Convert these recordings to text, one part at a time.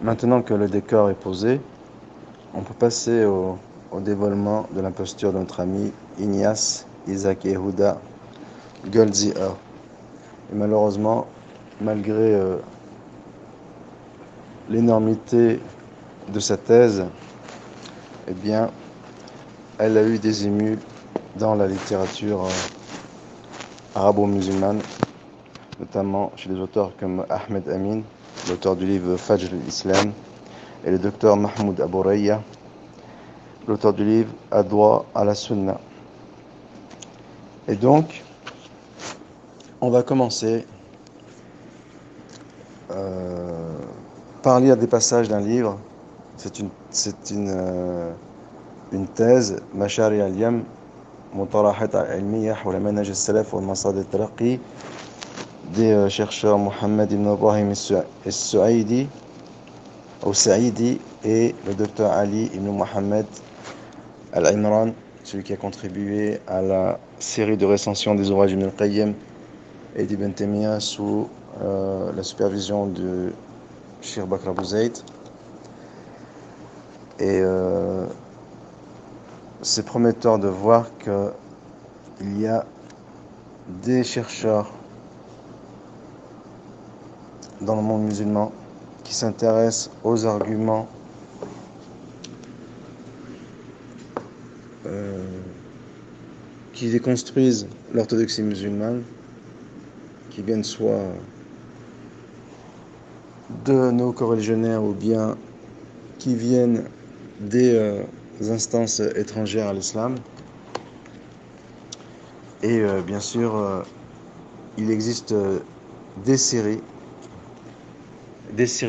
Maintenant que le décor est posé, on peut passer au dévoilement de l'imposture de notre ami Ignace Isaac Yehuda Goldziher. Et malheureusement, malgré l'énormité de sa thèse, eh bien, elle a eu des émus dans la littérature arabo-musulmane, notamment chez des auteurs comme Ahmed Amin, l'auteur du livre Fajr al-Islam, et le docteur Mahmoud Abou Raya, l'auteur du livre Adwa à la Sunna. Et donc, on va commencer par lire des passages d'un livre. C'est une thèse, Mashari al-Yam, Mutarahat al-Ilmiyah wa Manhaj al-Salaf wa Masad al-Taraqi, des chercheurs Mohamed ibn Ibrahim al-Su'aidi, ou Saïdi, et le docteur Ali ibn Mohamed al-Imran, celui qui a contribué à la série de recensions des ouvrages d'Ibn al-Qayyim et d'Ibn Taymiyyah sous la supervision de Cheikh Bakr Abou Zayd. Et c'est prometteur de voir qu'il y a des chercheurs dans le monde musulman qui s'intéressent aux arguments qui déconstruisent l'orthodoxie musulmane, qui viennent soit de nos coreligionnaires ou bien qui viennent des instances étrangères à l'islam. Et bien sûr, il existe des séries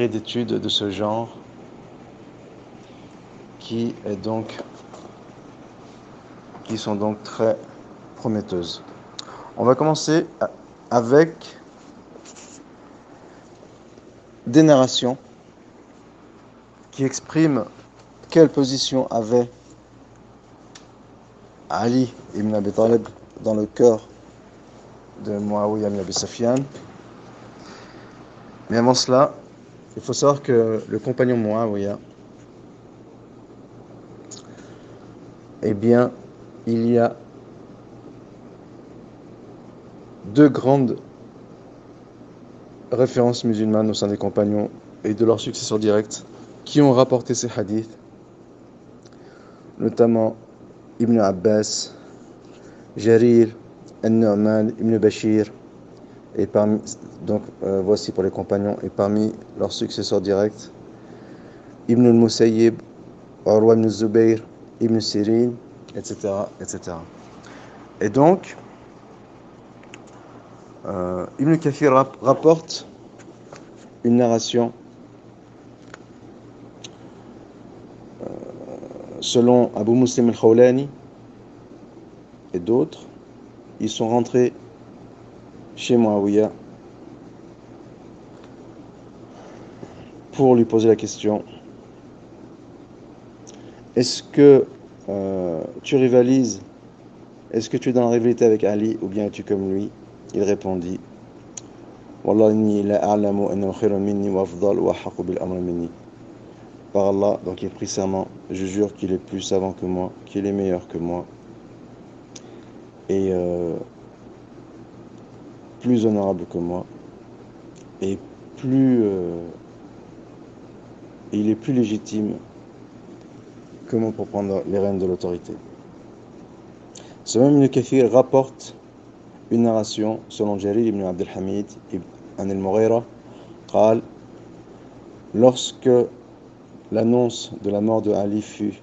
d'études de ce genre qui sont donc très prometteuses. On va commencer avec des narrations qui expriment quelle position avait Ali ibn Abi Talib dans le cœur de Muawiyah ibn Abi Sufyan. Mais avant cela, il faut savoir que le compagnon Muawiyah, eh bien, il y a deux grandes références musulmanes au sein des compagnons et de leurs successeurs directs qui ont rapporté ces hadiths, notamment Ibn Abbas, Jarir, An-Nu'man, Ibn Bashir, et voici pour les compagnons, et parmi leurs successeurs directs, Ibn al-Musayyib, Urwa ibn Zubayr, Ibn Sirin, etc., etc. Et donc, Ibn Kathir rapporte une narration selon Abu Muslim al-Khawlani et d'autres. Ils sont rentrés chez Muawiyah pour lui poser la question: est-ce que tu rivalises? Est-ce que tu es dans la rivalité avec Ali ou bien es-tu comme lui? Il répondit: Wallah inni la a'lamu annahu khayrun minni wa afdal wa ahqqu bil amri minni. Par Allah, donc il prit serment, je jure qu'il est plus savant que moi, qu'il est meilleur que moi, et plus honorable que moi, et il est plus légitime que moi pour prendre les rênes de l'autorité. Ce même Ibn Kathir rapporte une narration selon Jarir ibn Abd al-Hamid ibn al-Mughira, قال: lorsque l'annonce de la mort de Ali fut,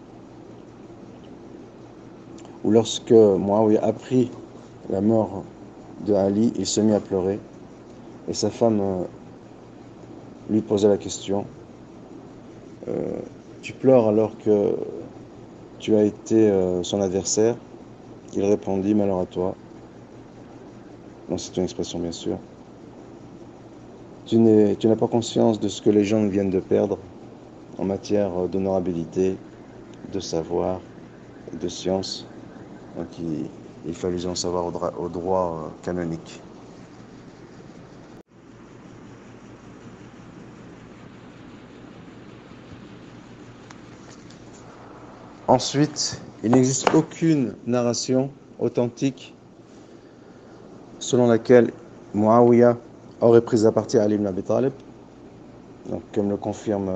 ou lorsque Muawiyah apprit la mort de Ali, il se mit à pleurer, et sa femme lui posa la question: tu pleures alors que tu as été son adversaire? Il répondit: malheur à toi. Non, c'est une expression bien sûr. Tu n'as pas conscience de ce que les gens viennent de perdre en matière d'honorabilité, de savoir et de science. Donc il fallait en savoir au droit canonique. Ensuite, il n'existe aucune narration authentique selon laquelle Muawiyah aurait pris à partie Ali ibn Abi Talib. Donc, comme le confirme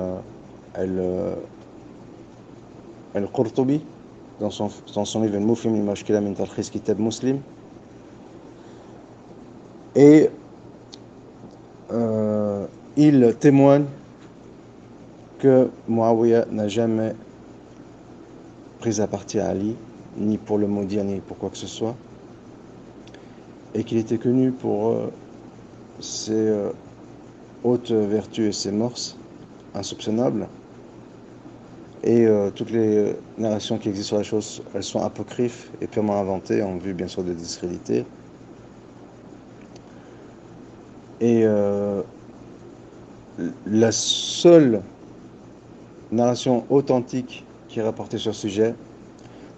Al-Qurtubi dans son livre Al-Mufhim al-Mashkila min Talkhis Kitab Muslim. Et il témoigne que Muawiyah n'a jamais pris à partie à Ali, ni pour le maudire, ni pour quoi que ce soit, et qu'il était connu pour ses hautes vertus et ses morses insoupçonnables. Et toutes les narrations qui existent sur la chose, elles sont apocryphes et purement inventées, en vue bien sûr de discréditer. Et la seule narration authentique qui est rapportée sur ce sujet,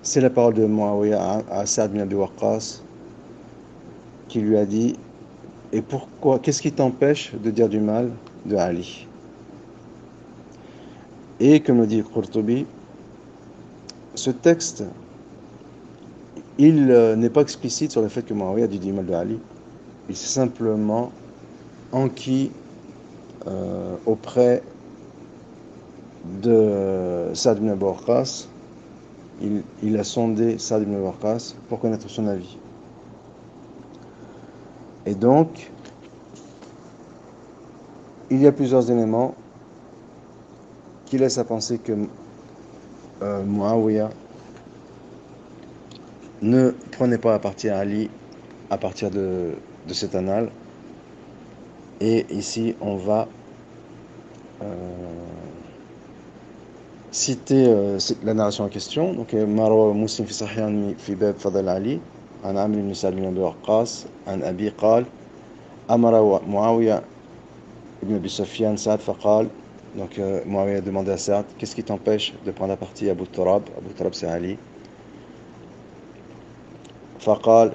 c'est la parole de Muawiyah à Sa'd bin Abi Waqqas, qui lui a dit: et pourquoi, qu'est-ce qui t'empêche de dire du mal de Ali? Et comme le dit Qurtubi, ce texte, il n'est pas explicite sur le fait que Muawiyah a dit du mal de Ali. Il s'est simplement enquis auprès de Sa'd ibn Abi Waqqas. Il a sondé Sa'd ibn Abi Waqqas pour connaître son avis. Et donc, il y a plusieurs éléments qui laissent à penser que Muawiyah ne prenait pas à partie à Ali à partir de cette annale. Et ici, on va citer la narration en question. Donc, Marwa Muslim fi Sahihan fi Bab Fadl Ali, an Amr ibn Sa'd ibn Abi Waqqas, an Abi qal, Amara Muawiyah ibn Abi Sufyan Sa'd faqal. Donc, Muawiyah a demandé à Sa'd: qu'est-ce qui t'empêche de prendre à partie Abu Turab? Abu Turab, c'est Ali. فقال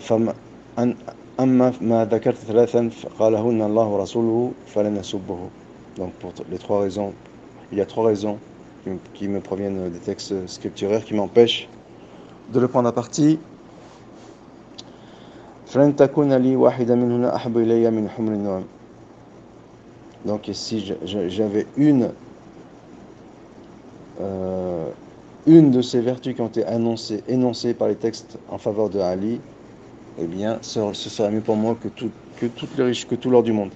أما ما ذكرت ثلاثا فقالهن الله ورسوله فلا نسبه. Donc pour les trois raisons, il y a trois raisons qui me proviennent des textes scripturaires qui m'empêchent de le prendre à partie. فلن تكون لي واحدة منهن أحب إلي من حمر النعم. Donc si j'avais une de ces vertus qui ont été énoncées par les textes en faveur de Ali, eh bien, ce serait mieux pour moi que toutes les riches, que tout l'or du monde.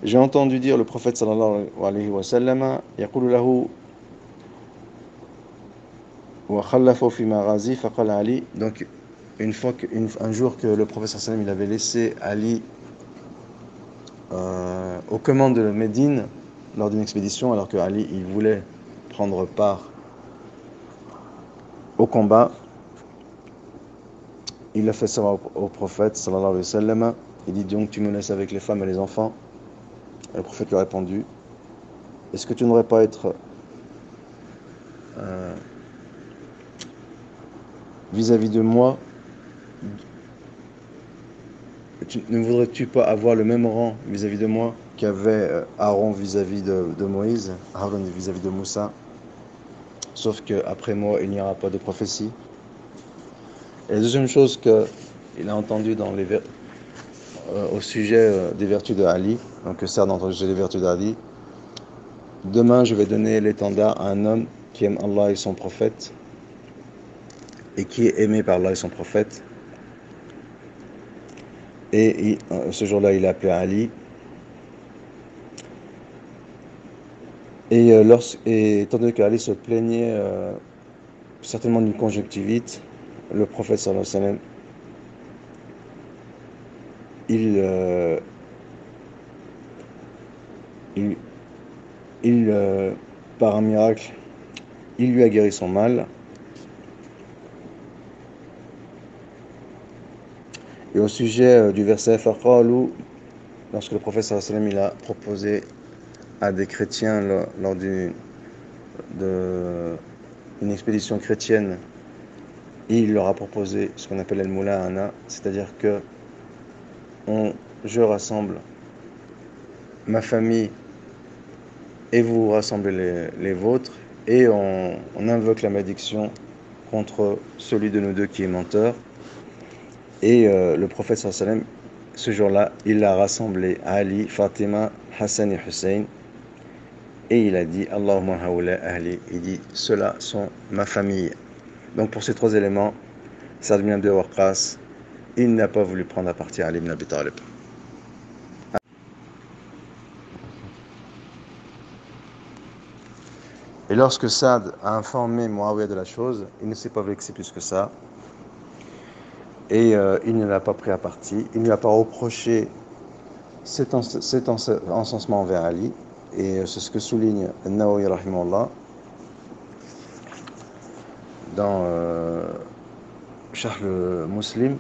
J'ai entendu dire le prophète sallallahu alayhi wa sallam, yaqulu lahu wa khallafu fi maghazi faqala Ali. Donc, un jour que le prophète sallallahu alayhi wa sallam, il avait laissé Ali aux commandes de Médine lors d'une expédition, alors que Ali, il voulait prendre part au combat. Il a fait savoir au prophète sallallahu alayhi wa sallam. Il dit: donc tu me laisses avec les femmes et les enfants? Et le prophète lui a répondu: est-ce que tu n'aurais pas être vis-à-vis de moi, ne voudrais-tu pas avoir le même rang vis-à-vis de moi qu'avait Aaron vis-à-vis de Moïse, Aaron vis-à-vis de Moussa, sauf qu'après moi il n'y aura pas de prophétie? Et la deuxième chose qu'il a entendue au sujet des vertus de Ali, donc certes entendu au sujet des vertus d'Ali: demain je vais donner l'étendard à un homme qui aime Allah et son prophète, et qui est aimé par Allah et son prophète. Et ce jour-là, il a appelé Ali. Et étant donné qu'Ali se plaignait certainement d'une conjonctivite, le prophète sallallahu alayhi wa sallam, par un miracle, il lui a guéri son mal. Et au sujet du verset Faqalu, lorsque le prophète sallallahu alayhi wa sallam, il a proposé à des chrétiens lors d'une expédition chrétienne, il leur a proposé ce qu'on appelle al-mula'ana, c'est-à-dire que je rassemble ma famille et vous rassemblez les vôtres, et on invoque la malédiction contre celui de nous deux qui est menteur. Et le prophète sallallahu alayhi wa sallam, ce jour-là, il a rassemblé Ali, Fatima, Hassan et Hussein. Et il a dit, Allahumma haoula ahli. Il dit, ceux-là sont ma famille. Donc pour ces trois éléments, Saad bin Abi Waqqas, il n'a pas voulu prendre à partie Ali ibn Abi Talib. Et lorsque Saad a informé Muawiyah de la chose, il ne s'est pas vexé plus que ça. Et il ne l'a pas pris à partie. Il ne lui a pas reproché cet encensement envers Ali. Et c'est ce que souligne Nawawi rahimahullah dans Sharh al-Muslim.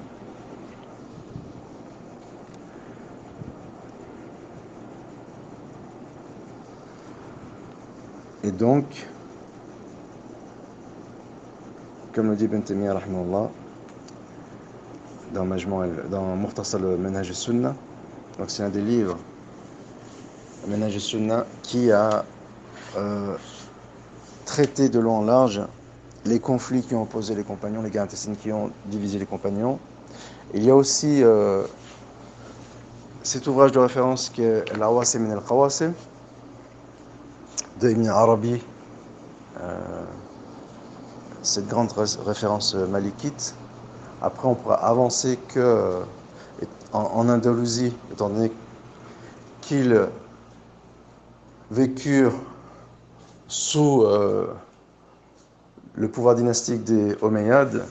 Et donc, comme le dit Ibn Taymiyyah rahimahullah dans Mukhtasar al-Manhaj al-Sunnah, donc c'est un des livres Manhaj al-Sunnah qui a traité de long en large les conflits qui ont opposé les compagnons, les guerres intestines qui ont divisé les compagnons. Il y a aussi cet ouvrage de référence qui est Al-Awasim min al-Qawasim de Ibn Arabi, cette grande référence malikite. Après, on pourra avancer que en Andalousie, étant donné qu'ils vécurent sous le pouvoir dynastique des Omeyyades,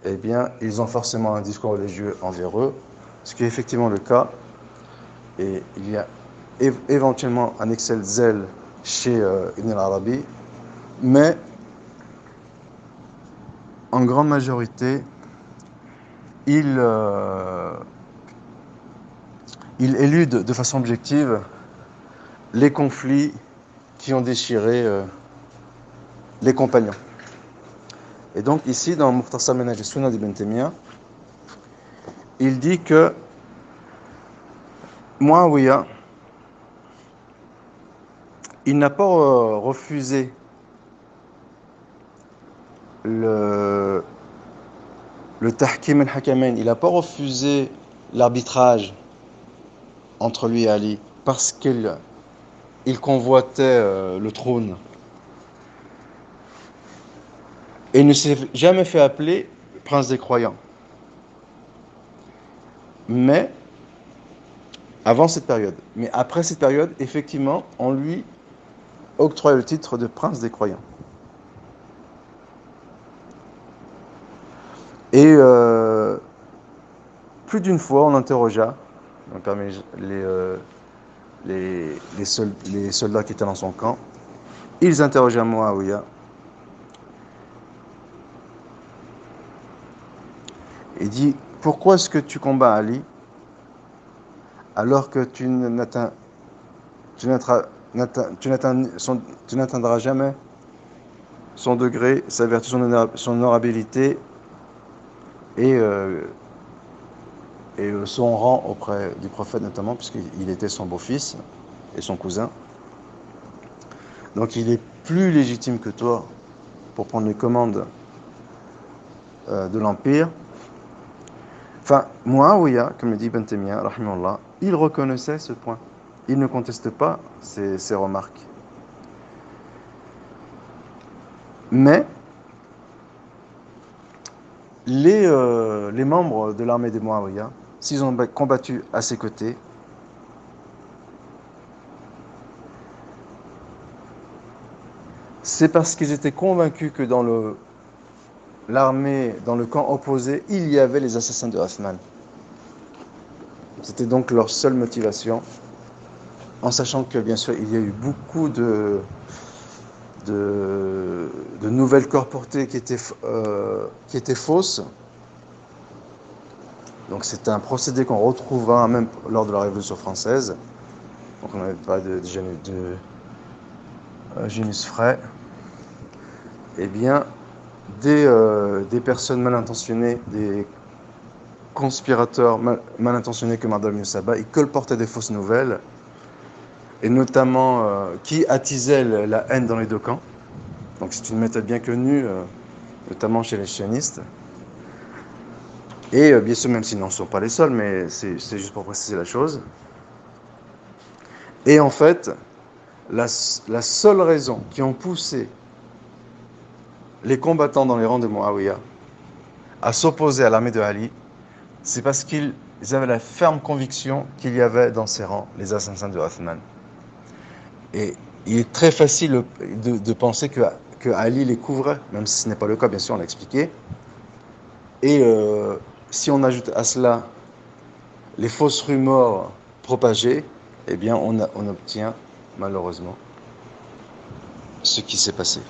eh bien, ils ont forcément un discours religieux envers eux, ce qui est effectivement le cas. Et il y a éventuellement un excellent zèle chez Ibn al-Arabi, mais en grande majorité, il élude de façon objective les conflits qui ont déchiré les compagnons. Et donc ici, dans Mukhtasar Manhaj al-Sunnah d'Ibn Taymiyyah, il dit que Muawiyah, il n'a pas refusé le tahkim al-hakamain, il n'a pas refusé l'arbitrage entre lui et Ali parce qu'il convoitait le trône. Et il ne s'est jamais fait appeler prince des croyants. Mais, avant cette période. Mais après cette période, effectivement, on lui octroie le titre de prince des croyants. Et plus d'une fois, on interrogea, donc parmi les soldats qui étaient dans son camp, ils interrogea Muawiyah. Et dit, pourquoi est-ce que tu combats Ali alors que tu n'atteindras jamais son degré, sa vertu, son honorabilité et son rang auprès du prophète notamment, puisqu'il était son beau-fils et son cousin. Donc il est plus légitime que toi pour prendre les commandes de l'Empire. Enfin, Muawiyah, comme le dit Ibn Taymiyyah, rahimahullah, il reconnaissait ce point. Il ne conteste pas ces remarques. Mais les membres de l'armée des Muawiyah, s'ils ont combattu à ses côtés, c'est parce qu'ils étaient convaincus que dans l'armée, dans le camp opposé, il y avait les assassins de Othman. C'était donc leur seule motivation, en sachant que bien sûr il y a eu beaucoup de nouvelles colportées qui étaient fausses. Donc c'est un procédé qu'on retrouvera même lors de la Révolution française. Donc on avait parlé de Janus Frey. Eh bien, des personnes mal intentionnées, des conspirateurs mal intentionnés comme Ardal ibn Sabah, ils colportaient des fausses nouvelles, et notamment qui attisaient la haine dans les deux camps. Donc c'est une méthode bien connue notamment chez les sionistes. Et bien sûr, même s'ils n'en sont pas les seuls, mais c'est juste pour préciser la chose. Et en fait, la seule raison qui ont poussé les combattants dans les rangs de Muawiyah à s'opposer à l'armée de Ali, c'est parce qu'ils avaient la ferme conviction qu'il y avait dans ces rangs les assassins de Othman. Et il est très facile de penser que Ali les couvrait, même si ce n'est pas le cas, bien sûr, on l'a expliqué. Et si on ajoute à cela les fausses rumeurs propagées, eh bien on obtient malheureusement ce qui s'est passé.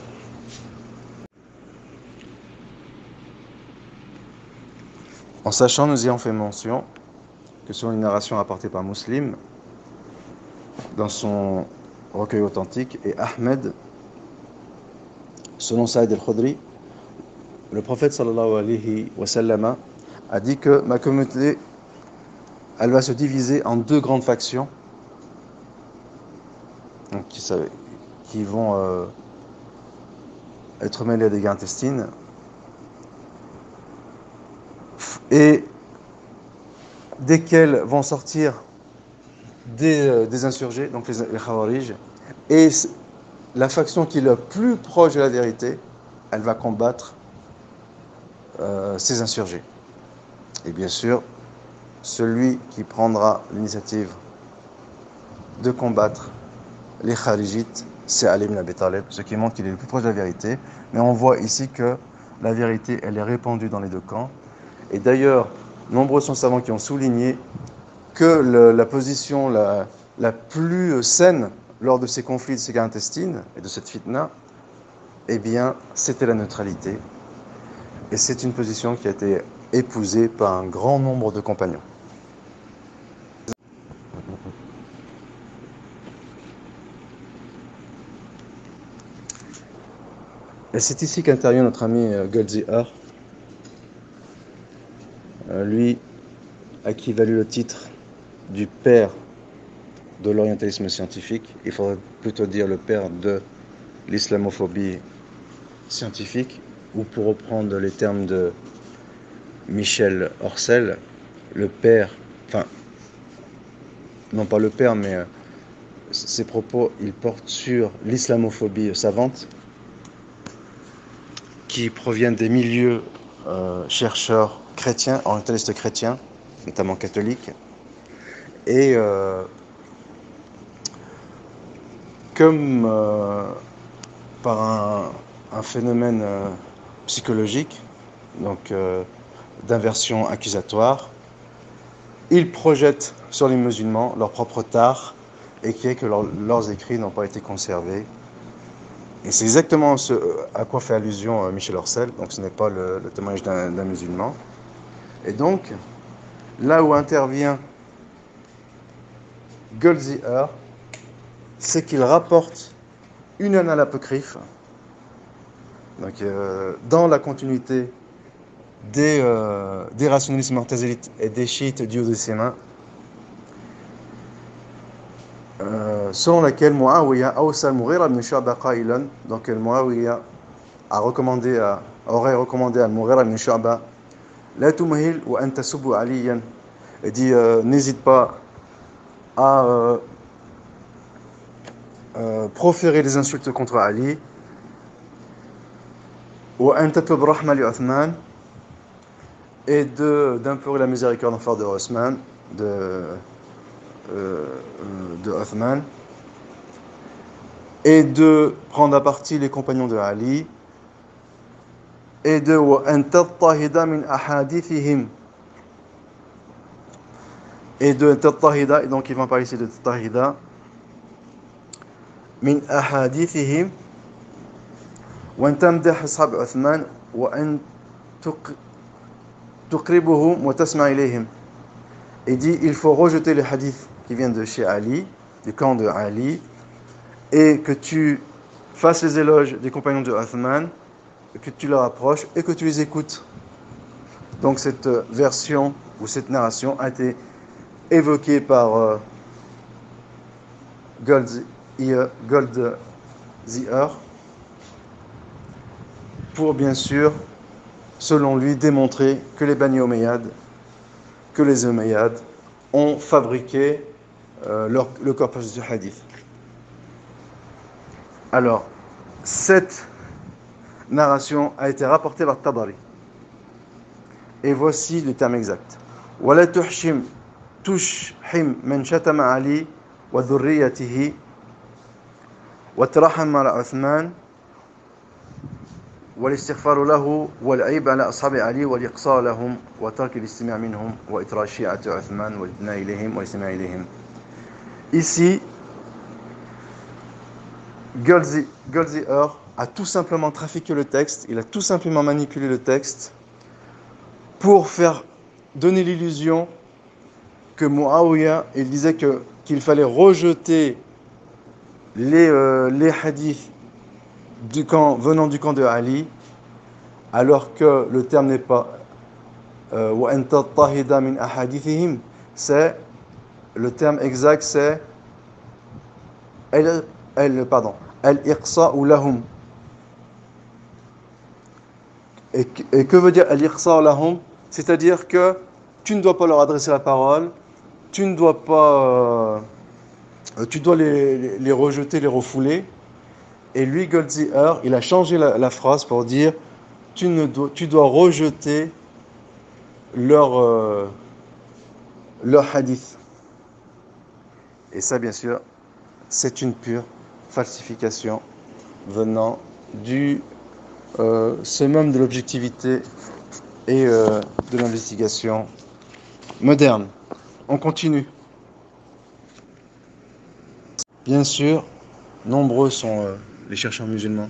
En sachant, nous y avons fait mention que selon une narration rapportée par Muslim dans son recueil authentique et Ahmed, selon Saïd al-Khudri, le prophète sallallahu alayhi wa sallam a dit que ma communauté, elle va se diviser en deux grandes factions, donc qui vont être mêlées à des guerres intestines, et desquelles vont sortir des insurgés, donc les Khawarij, et la faction qui est la plus proche de la vérité, elle va combattre ces insurgés. Et bien sûr, celui qui prendra l'initiative de combattre les Kharijites, c'est Ali ibn Abi Talib, ce qui montre qu'il est le plus proche de la vérité. Mais on voit ici que la vérité, elle est répandue dans les deux camps. Et d'ailleurs, nombreux sont savants qui ont souligné que la position la plus saine lors de ces conflits, de ces guerres intestines et de cette fitna, eh bien, c'était la neutralité. Et c'est une position qui a été épousée par un grand nombre de compagnons. Et c'est ici qu'intervient notre ami Goldziher, lui à qui valut le titre du père de l'orientalisme scientifique. Il faudrait plutôt dire le père de l'islamophobie scientifique, ou pour reprendre les termes de Michel Orcel, le père, enfin, non pas le père, mais ses propos, ils portent sur l'islamophobie savante, qui proviennent des milieux chercheurs chrétiens, orientalistes chrétiens, notamment catholiques, et comme par un phénomène psychologique, donc d'inversion accusatoire, ils projettent sur les musulmans leur propre tare, et qui est que leurs écrits n'ont pas été conservés. Et c'est exactement ce à quoi fait allusion Michel Orcel, donc ce n'est pas le témoignage d'un musulman. Et donc, là où intervient Goldziher, c'est qu'il rapporte une annale apocryphe, donc, dans la continuité des rationalistes mu'tazilites et des chiites duodécimains, selon laquelle Muawiyah awsa al-Mughira ibn Shu'ba qailan, donc Muawiyah aurait recommandé à Mughira ibn Shu'ba la tumhil wa anta subu aliyan, et dit n'hésite pas à proférer des insultes contre Ali, wa anta tatlub rahma li Uthman, et d'implorer la miséricorde en faveur de Othman, de Uthman, et de prendre à partie les compagnons de Ali, et de wa an tattahida min ahadithihim, et de tattahida, et donc ils vont parler ici de tattahida min ahadithihim, wa an tamdah ashab Uthman wa an tuqribuhum wa tasma' ilayhim. Il dit il faut rejeter les hadiths qui viennent de chez Ali, du camp de Ali, et que tu fasses les éloges des compagnons de Uthman, que tu leur approches et que tu les écoutes. Donc cette version ou cette narration a été évoquée par Goldziher pour bien sûr selon lui, démontrer que les Bani Omeyyades, que les Omeyyades ont fabriqué le corpus du hadith. Alors, cette narration a été rapportée par Tabari. Et voici le terme exact. وَلَا تُحْشِمْ مَنْ شَتَمَ عَلِي وَذُرِّيَّتِهِ وَتَرَحَمَ عَلَى عُثْمَانَ والاستغفار له والعيب على أصحاب علي والإقصاء لهم وترك الاستماع منهم وإطراء شيعة عثمان والإدناء إليهم والاستماع إليهم. Ici, Goldziher a tout simplement trafiqué le texte, il a tout simplement manipulé le texte pour faire donner l'illusion que Muawiyah, il disait qu'il fallait rejeter les hadiths venant du camp de Ali, alors que le terme n'est pas وَأَنْ تَضْطَهِدَ مِنْ أَحَادِثِهِمْ, c'est le terme exact, c'est al-iqsa'u lahum. Et que veut dire al-iqsa'u lahum? C'est-à-dire que tu ne dois pas leur adresser la parole, tu ne dois pas tu dois les rejeter, les refouler. Et lui, Goldziher, il a changé la phrase pour dire tu dois rejeter leur hadith. Et ça, bien sûr, c'est une pure falsification venant du summum de l'objectivité et de l'investigation moderne. On continue. Bien sûr, nombreux sont les chercheurs musulmans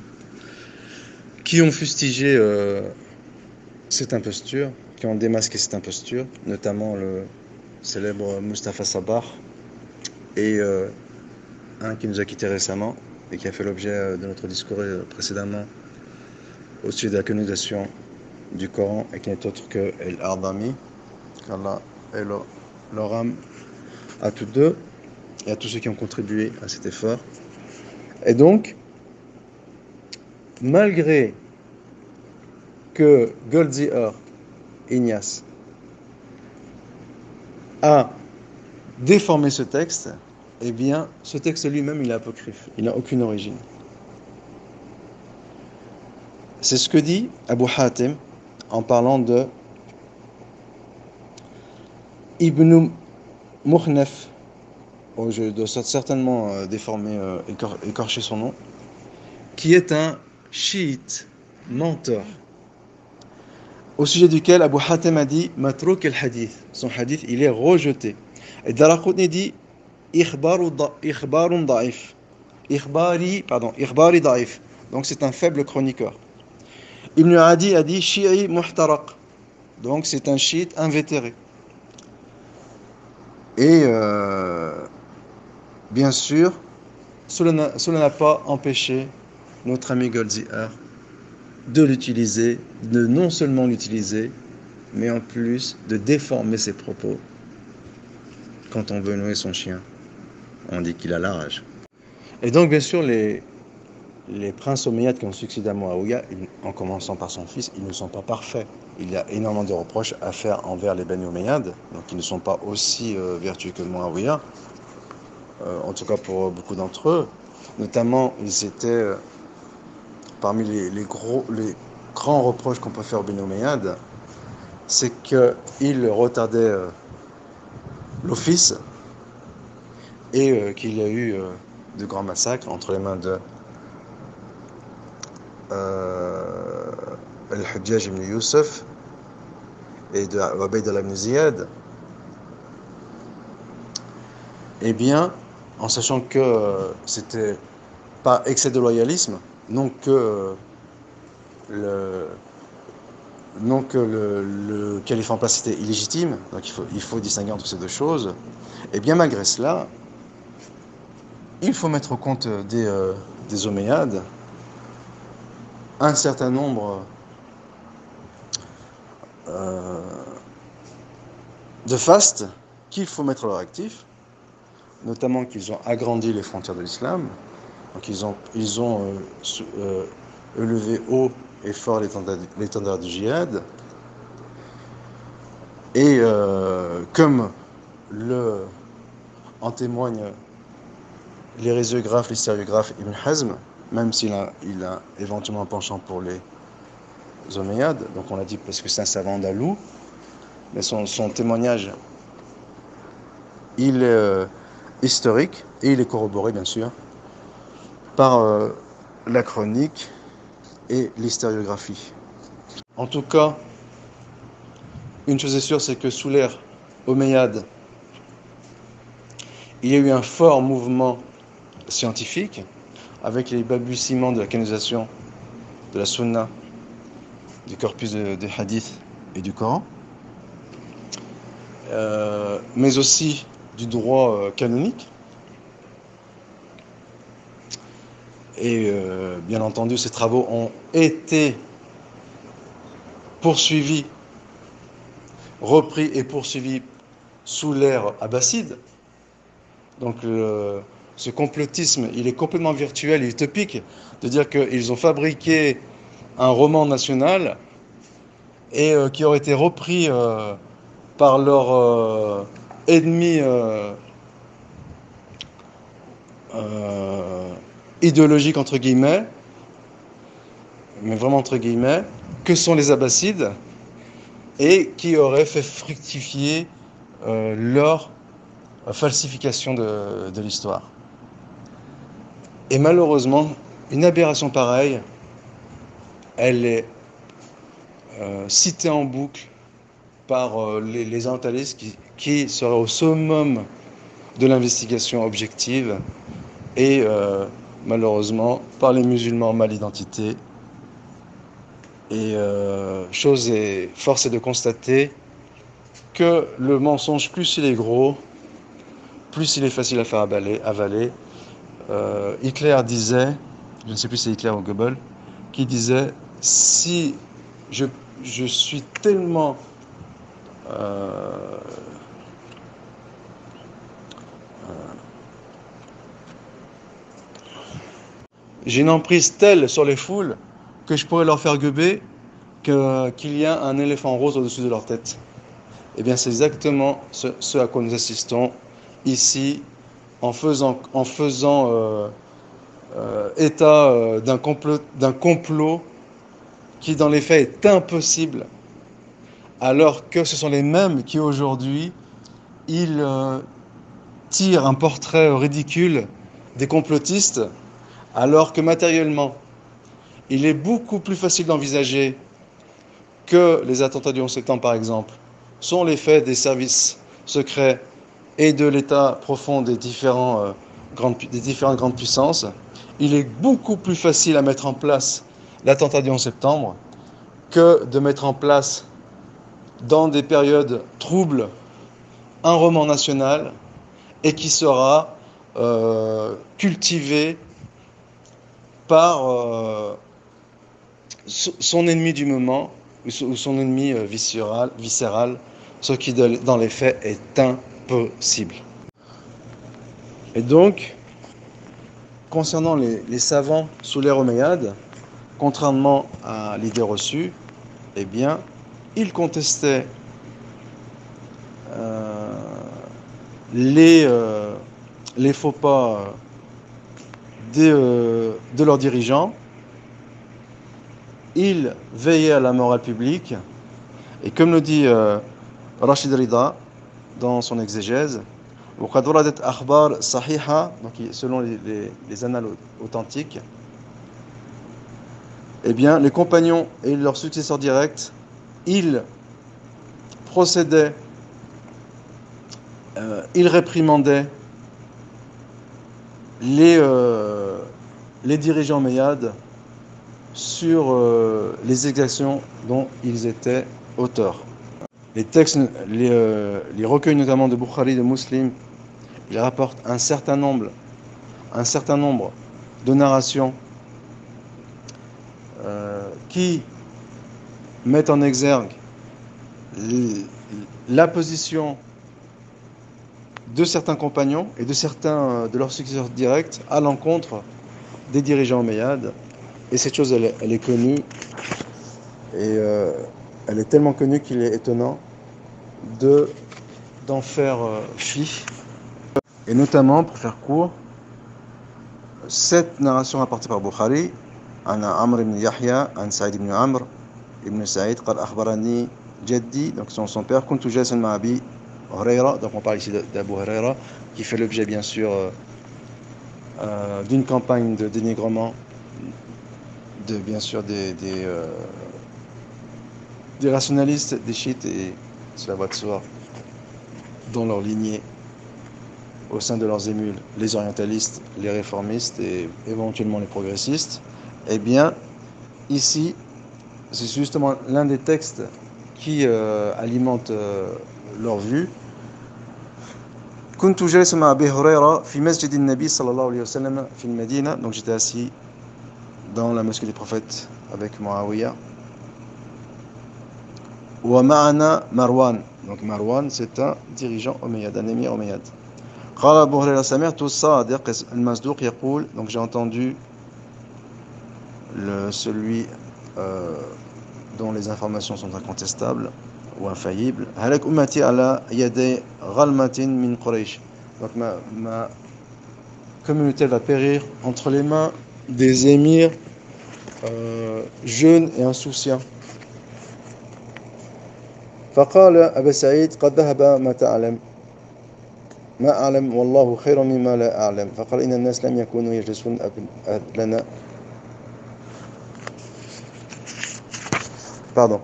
qui ont fustigé cette imposture, qui ont démasqué cette imposture, notamment le célèbre Mustafa Sabah et un qui nous a quittés récemment et qui a fait l'objet de notre discours précédemment au sujet de la canonisation du Coran et qui n'est autre que El-Ardami, qu'Allah ait leur âme à tous deux et à tous ceux qui ont contribué à cet effort. Et donc, malgré que Goldziher, Ignace, a déformé ce texte, eh bien, ce texte lui-même, il est apocryphe, il n'a aucune origine. C'est ce que dit Abu Hatim en parlant de Ibn Mukhnaf. Oh, je dois certainement déformer, écorcher son nom, qui est un chiite menteur, au sujet duquel Abu Hatim a dit Matrouk al-Hadith, son hadith il est rejeté. Et Daraqutni dit Ikhbarun da'if, Ikhbari da'if, donc c'est un faible chroniqueur. Ibn Adi a dit Shi'i muhtaraq, donc c'est un chiite invétéré. Et bien sûr, cela n'a pas empêché notre ami Goldziher de l'utiliser, de non seulement l'utiliser, mais en plus de déformer ses propos. Quand on veut nouer son chien, on dit qu'il a la rage. Et donc, bien sûr, les princes omeyyades qui ont succédé à Muawiyah, en commençant par son fils, ils ne sont pas parfaits. Il y a énormément de reproches à faire envers les Bani Omeyyades, donc ils ne sont pas aussi vertueux que Muawiyah, en tout cas pour beaucoup d'entre eux. Notamment, ils étaient parmi les grands reproches qu'on peut faire aux Bani Omeyyades, c'est qu'ils retardaient l'office et qu'il y a eu de grands massacres entre les mains de Al-Hujjaj ibn Yusuf et de Ubaydullah ibn Ziyad. Eh bien, en sachant que c'était par excès de loyalisme, non que le calife en place était illégitime, donc il faut distinguer entre ces deux choses. Et bien malgré cela, il faut mettre au compte des Omeyyades un certain nombre de fastes qu'il faut mettre à leur actif, notamment qu'ils ont agrandi les frontières de l'islam, donc ils ont élevé haut est fort l'étendard du djihad. Et comme en témoignent l'historiographe Ibn Hazm, même s'il a éventuellement un penchant pour les Omeyyades, donc on l'a dit parce que c'est un savant andalou, mais son témoignage, il est historique et il est corroboré bien sûr par la chronique et l'historiographie. En tout cas, une chose est sûre, c'est que sous l'ère omeyyade, il y a eu un fort mouvement scientifique avec les balbutiements de la canonisation de la sunna, du corpus des hadiths et du Coran, mais aussi du droit canonique. Et bien entendu, ces travaux ont été repris et poursuivis sous l'ère abbasside. Donc ce complotisme, il est complètement virtuel et utopique de dire qu'ils ont fabriqué un roman national et qui aurait été repris par leur ennemi idéologique entre guillemets, mais vraiment entre guillemets, que sont les abbassides, et qui aurait fait fructifier leur falsification de l'histoire. Et malheureusement, une aberration pareille, elle est citée en boucle par les orientalistes qui seraient au summum de l'investigation objective et malheureusement par les musulmans mal identités. Et force est de constater que le mensonge, plus il est gros, plus il est facile à faire avaler. Hitler disait, je ne sais plus si c'est Hitler ou Goebbels, qui disait, si je suis tellement j'ai une emprise telle sur les foules que je pourrais leur faire gueuber qu'il y a un éléphant rose au-dessus de leur tête. Eh bien, c'est exactement ce à quoi nous assistons ici, en faisant état d'un complot qui, dans les faits, est impossible, alors que ce sont les mêmes qui, aujourd'hui, ils tirent un portrait ridicule des complotistes, alors que matériellement, il est beaucoup plus facile d'envisager que les attentats du 11 septembre, par exemple, sont les faits des services secrets et de l'état profond des différentes grandes puissances. Il est beaucoup plus facile à mettre en place l'attentat du 11 septembre que de mettre en place, dans des périodes troubles, un roman national et qui sera cultivé par son ennemi du moment ou son ennemi viscéral, ce qui dans les faits est impossible. Et donc, concernant les savants sous l'ère omeyyade, contrairement à l'idée reçue, eh bien, ils contestaient les faux pas de leurs dirigeants. Ils veillaient à la morale publique, et comme le dit Rachid Rida dans son exégèse, donc selon les annales authentiques, eh bien, les compagnons et leurs successeurs directs, ils procédaient, ils réprimandaient les dirigeants omeyyades sur les exactions dont ils étaient auteurs. Les textes, les recueils notamment de Bukhari, de Muslim, ils rapportent un certain nombre de narrations qui mettent en exergue la position de certains compagnons et de certains de leurs successeurs directs à l'encontre des dirigeants omeyyades. Et cette chose, elle est connue, et elle est tellement connue qu'il est étonnant d'en faire fi. Et notamment, pour faire court, cette narration rapportée par Bukhari, عن عمرو بن يحيى عن سعيد بن عمرو ibn Saïd قال أخبرني جدي, donc son père, كنت جالسا مع أبي هريرة, donc on parle ici d'Abu Huraira, qui fait l'objet bien sûr d'une campagne de dénigrement bien sûr des rationalistes, des chiites, et cela va de soi, dans leur lignée, au sein de leurs émules, les orientalistes, les réformistes et éventuellement les progressistes. Eh bien, ici, c'est justement l'un des textes qui alimente leur vue. كنت جالسا مع أبي هريرة في مسجد النبي صلى الله عليه وسلم في المدينة. Donc j'étais assis dans la mosquée du prophète avec Muawiya. ومعنا مروان. Donc Marwan, c'est un dirigeant omeyyade, un émir omeyyade. قال أبو هريرة سمعت الصادق المصدوق يقول. Donc j'ai entendu celui dont les informations sont incontestables ou infaillibles. هلك أمتي على يدي غلمة من قريش. Donc ma communauté va périr entre les mains des émirs jeunes et insouciants. فقال أبا سعيد قد ذهب ما تعلم ما أعلم والله خير مما لا أعلم. فقال إن الناس لم يكونوا يجلسون لنا. Pardon.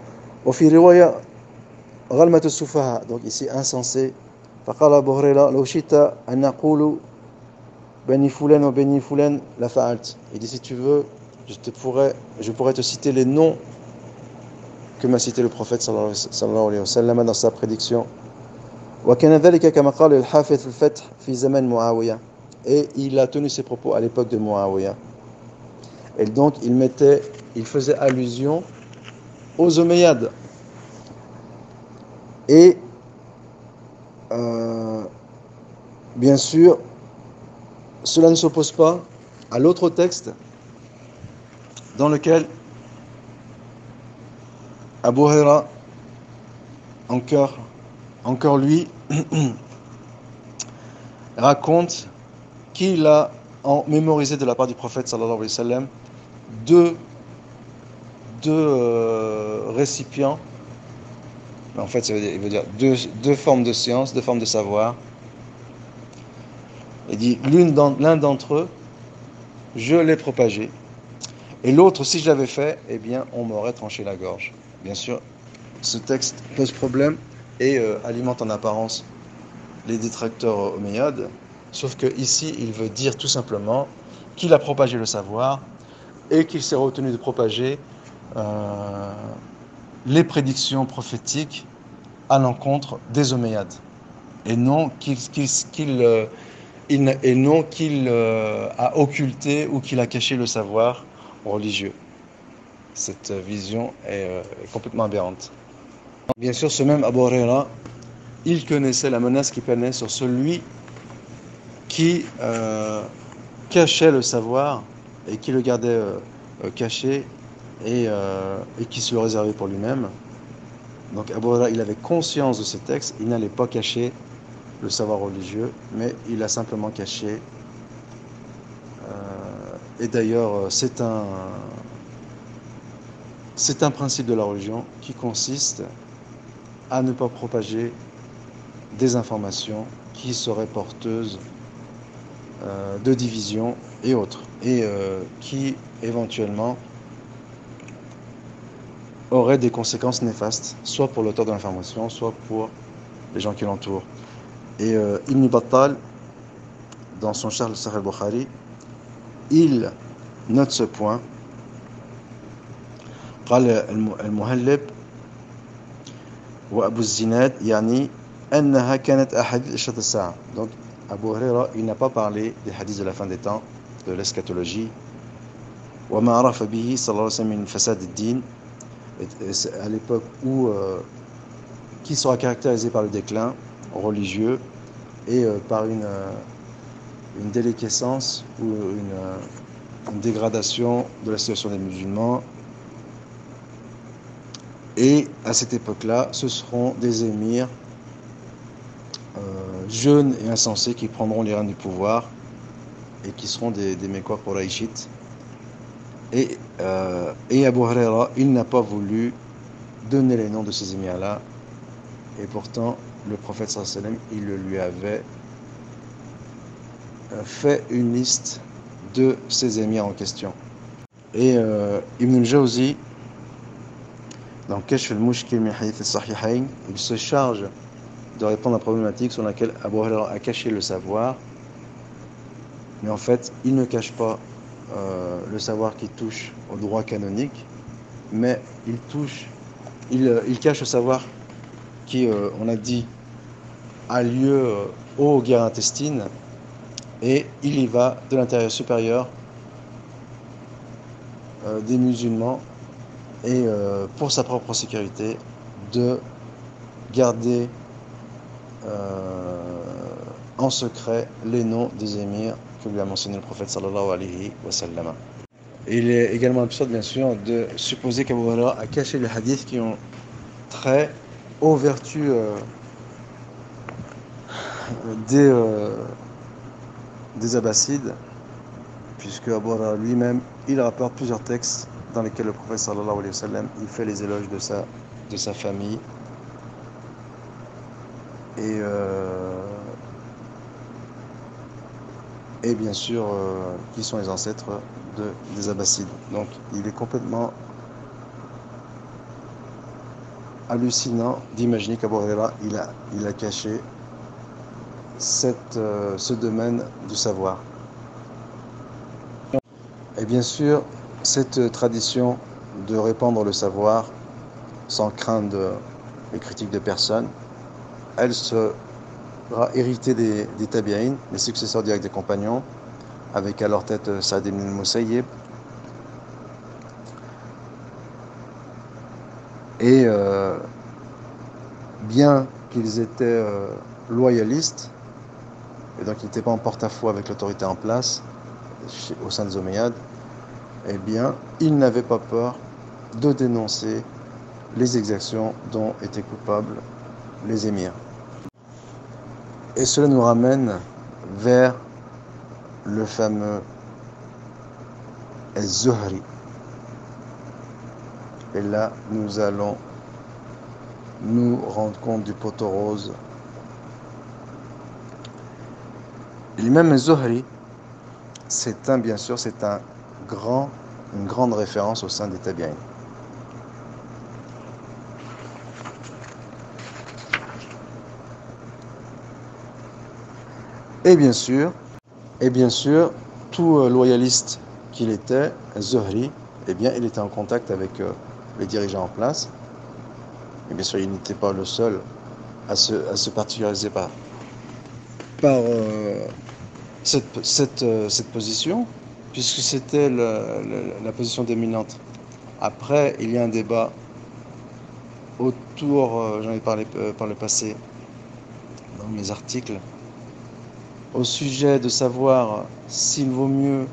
وفي رواية غلمة السفهاء. Donc ici insensé. فقال أبو هريرة لو شئت أن نقول بني فلان وبني فلان لفعلت. Il dit si tu veux, je pourrais te citer les noms que m'a cité le prophète sallallahu alayhi wa sallam dans sa prédiction. وكان ذلك كما قال الحافظ في الفتح في زمن معاوية. Et il a tenu ses propos à l'époque de Muawiya. Et donc il faisait allusion aux Omeyyades. Et bien sûr, cela ne s'oppose pas à l'autre texte dans lequel Abu Huraira, encore lui, raconte qu'il a mémorisé de la part du prophète sallallahu alayhi wa sallam deux récipients. En fait, il veut dire deux formes de science, deux formes de savoir. Il dit l'un d'entre eux, je l'ai propagé, et l'autre, si je l'avais fait, eh bien, on m'aurait tranché la gorge. Bien sûr, ce texte pose problème et alimente en apparence les détracteurs omeyyades, sauf que ici, il veut dire tout simplement qu'il a propagé le savoir et qu'il s'est retenu de propager les prédictions prophétiques à l'encontre des Omeyyades, et non qu'il a occulté ou qu'il a caché le savoir religieux. Cette vision est complètement aberrante. Bien sûr, ce même Abu Huraira, il connaissait la menace qui planait sur celui qui cachait le savoir et qui le gardait caché et qui se le réservait pour lui-même. Donc Abu Huraira, il avait conscience de ces textes, il n'allait pas cacher le savoir religieux, mais il a simplement caché. Et d'ailleurs, c'est un principe de la religion qui consiste à ne pas propager des informations qui seraient porteuses de division et autres, et qui éventuellement auraient des conséquences néfastes, soit pour l'auteur de l'information, soit pour les gens qui l'entourent. Et Ibn Battal, dans son Sharh al-Sahih al-Bukhari, il note ce point. قال المهلب وأبو الزناد يعني أنها كانت أحاديث إشراط الساعة. Donc Abu Huraira, il n'a pas parlé des hadiths de la fin des temps, de l'eschatologie. وما عرف به صلى الله عليه وسلم من فساد الدين, à l'époque où qui sera caractérisé par le déclin religieux et par une déliquescence ou une dégradation de la situation des musulmans. Et à cette époque-là, ce seront des émirs jeunes et insensés qui prendront les rênes du pouvoir et qui seront des Mécois Qurayshites. Et Abu Huraira, il n'a pas voulu donner les noms de ces émirs-là. Et pourtant, le prophète sallallahu alayhi wa sallam, il lui avait fait une liste de ces émirs en question. Et Ibn al-Jawzi, dans Kashf al-Mushkil min Hadith al-Sahihayn, il se charge de répondre à la problématique sur laquelle Abu Huraira a caché le savoir. Mais en fait, il ne cache pas le savoir qui touche au droit canonique, mais il cache le savoir qui, on a dit, a lieu aux guerres intestines, et il y va de l'intérieur supérieur des musulmans, et pour sa propre sécurité, de garder en secret les noms des émirs que lui a mentionné le prophète sallallahu alayhi wa sallam. Il est également absurde, bien sûr, de supposer qu'Abu Huraira a caché les hadiths qui ont trait aux vertus des Abbassides, puisque Abu Huraira lui-même, il rapporte plusieurs textes dans lesquels le prophète sallallahu alayhi wa sallam, il fait les éloges de sa famille. Et bien sûr, qui sont les ancêtres des Abbassides. Donc, il est complètement hallucinant d'imaginer qu'Abu Huraira, il a caché ce domaine du savoir. Et bien sûr, cette tradition de répandre le savoir sans craindre les critiques de personne, elle sera héritée des tabi'in, les successeurs directs des compagnons, avec à leur tête Sa'd ibn al-Musayyib. Et bien qu'ils étaient loyalistes, et donc ils n'étaient pas en porte-à-faux avec l'autorité en place au sein des Omeyyades, eh bien, ils n'avaient pas peur de dénoncer les exactions dont étaient coupables les émirs. Et cela nous ramène vers le fameux Az-Zuhri. Et là, nous allons nous rendre compte du poteau rose. L'imam Az-Zuhri, bien sûr, c'est une grande référence au sein des tabi'in. Et bien sûr, tout loyaliste qu'il était, Az-Zuhri, eh bien, il était en contact avec les dirigeants en place. Et bien sûr, il n'était pas le seul à se particulariser par cette position, puisque c'était la position dominante. Après, il y a un débat autour, j'en ai parlé par le passé dans mes articles, au sujet de savoir s'il vaut mieux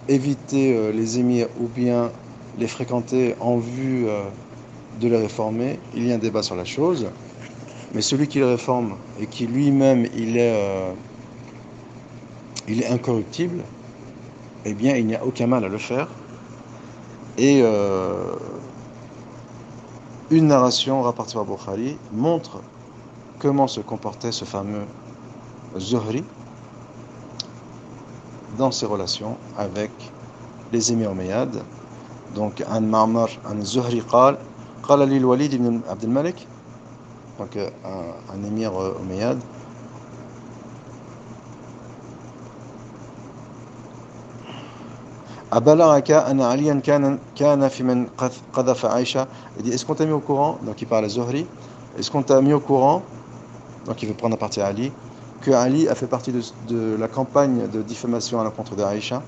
éviter les émirs ou bien les fréquenter en vue de les réformer. Il y a un débat sur la chose, mais celui qui les réforme et qui lui-même il est incorruptible, eh bien il n'y a aucun mal à le faire. Et une narration rapportée par Bukhari montre comment se comportait ce fameux Zuhri dans ses relations avec les émirs omeyyades. Donc, un Ma'mar, un Zuhri قال لي الوليد بن عبد الملك, donc un émir omeyyade, أبلغك أن عليا كان في من قذف عائشة. Il dit, est-ce qu'on t'a mis au courant, donc il parle à Zuhri, est-ce qu'on t'a mis au courant, donc il veut prendre à partie Ali, que Ali a fait partie de la campagne de diffamation à l'encontre de Aïcha.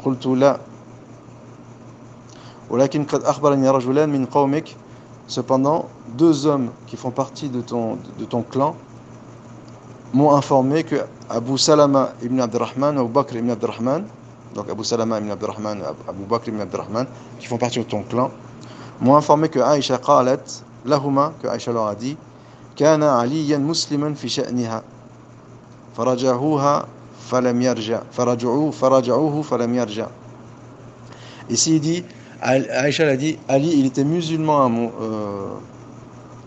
قلت لا ولكن قد أخبرني رجلان من قومك. Cependant, deux hommes qui font partie de ton clan m'ont informé que Abu Salama ibn Abdurrahman ou Bakr ibn Abdurrahman, donc Abu Salama ibn Abdurrahman, Abu Bakr ibn Abdurrahman, qui font partie de ton clan, m'ont informé que Aïcha qalat lahuma, que Aïcha leur a dit, kana aliyan musliman fi sha'niha, farajahuha falam yarja, faraja'uhu falam yarja. Ici il dit, Aïcha l'a dit, Ali il était musulman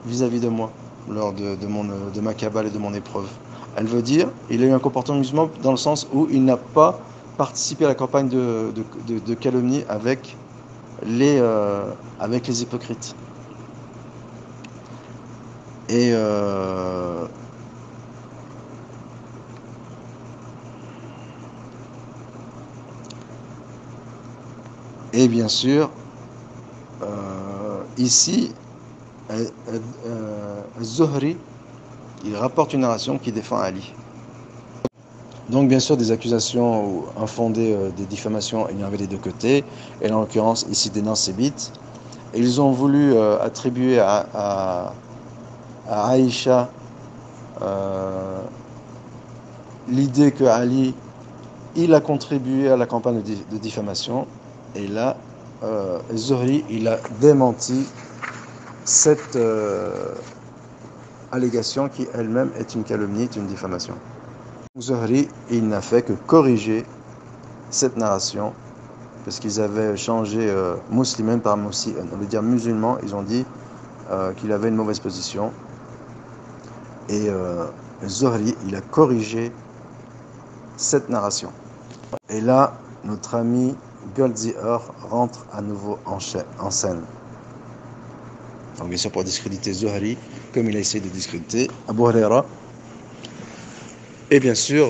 vis-à-vis de moi, lors de ma cabale et de mon épreuve. Elle veut dire, il a eu un comportement musulman dans le sens où il n'a pas participé à la campagne de calomnie avec les hypocrites. Et bien sûr, ici, Zuhri, il rapporte une narration qui défend Ali. Donc bien sûr des accusations infondées, des diffamations, il y en avait des deux côtés, et en l'occurrence ici des Nassibites. Et ils ont voulu attribuer à Aïcha l'idée que Ali, il a contribué à la campagne de diffamation, et là, Zuhri, il a démenti cette allégation qui elle-même est une calomnie, est une diffamation. Zuhri, il n'a fait que corriger cette narration, parce qu'ils avaient changé musulman par musulman, on veut dire musulman, ils ont dit qu'il avait une mauvaise position. Et Zuhri, il a corrigé cette narration. Et là, notre ami Goldziher rentre à nouveau en scène. Donc bien sûr pour discréditer Zuhri, comme il a essayé de discréditer Abu Huraira. Et bien sûr,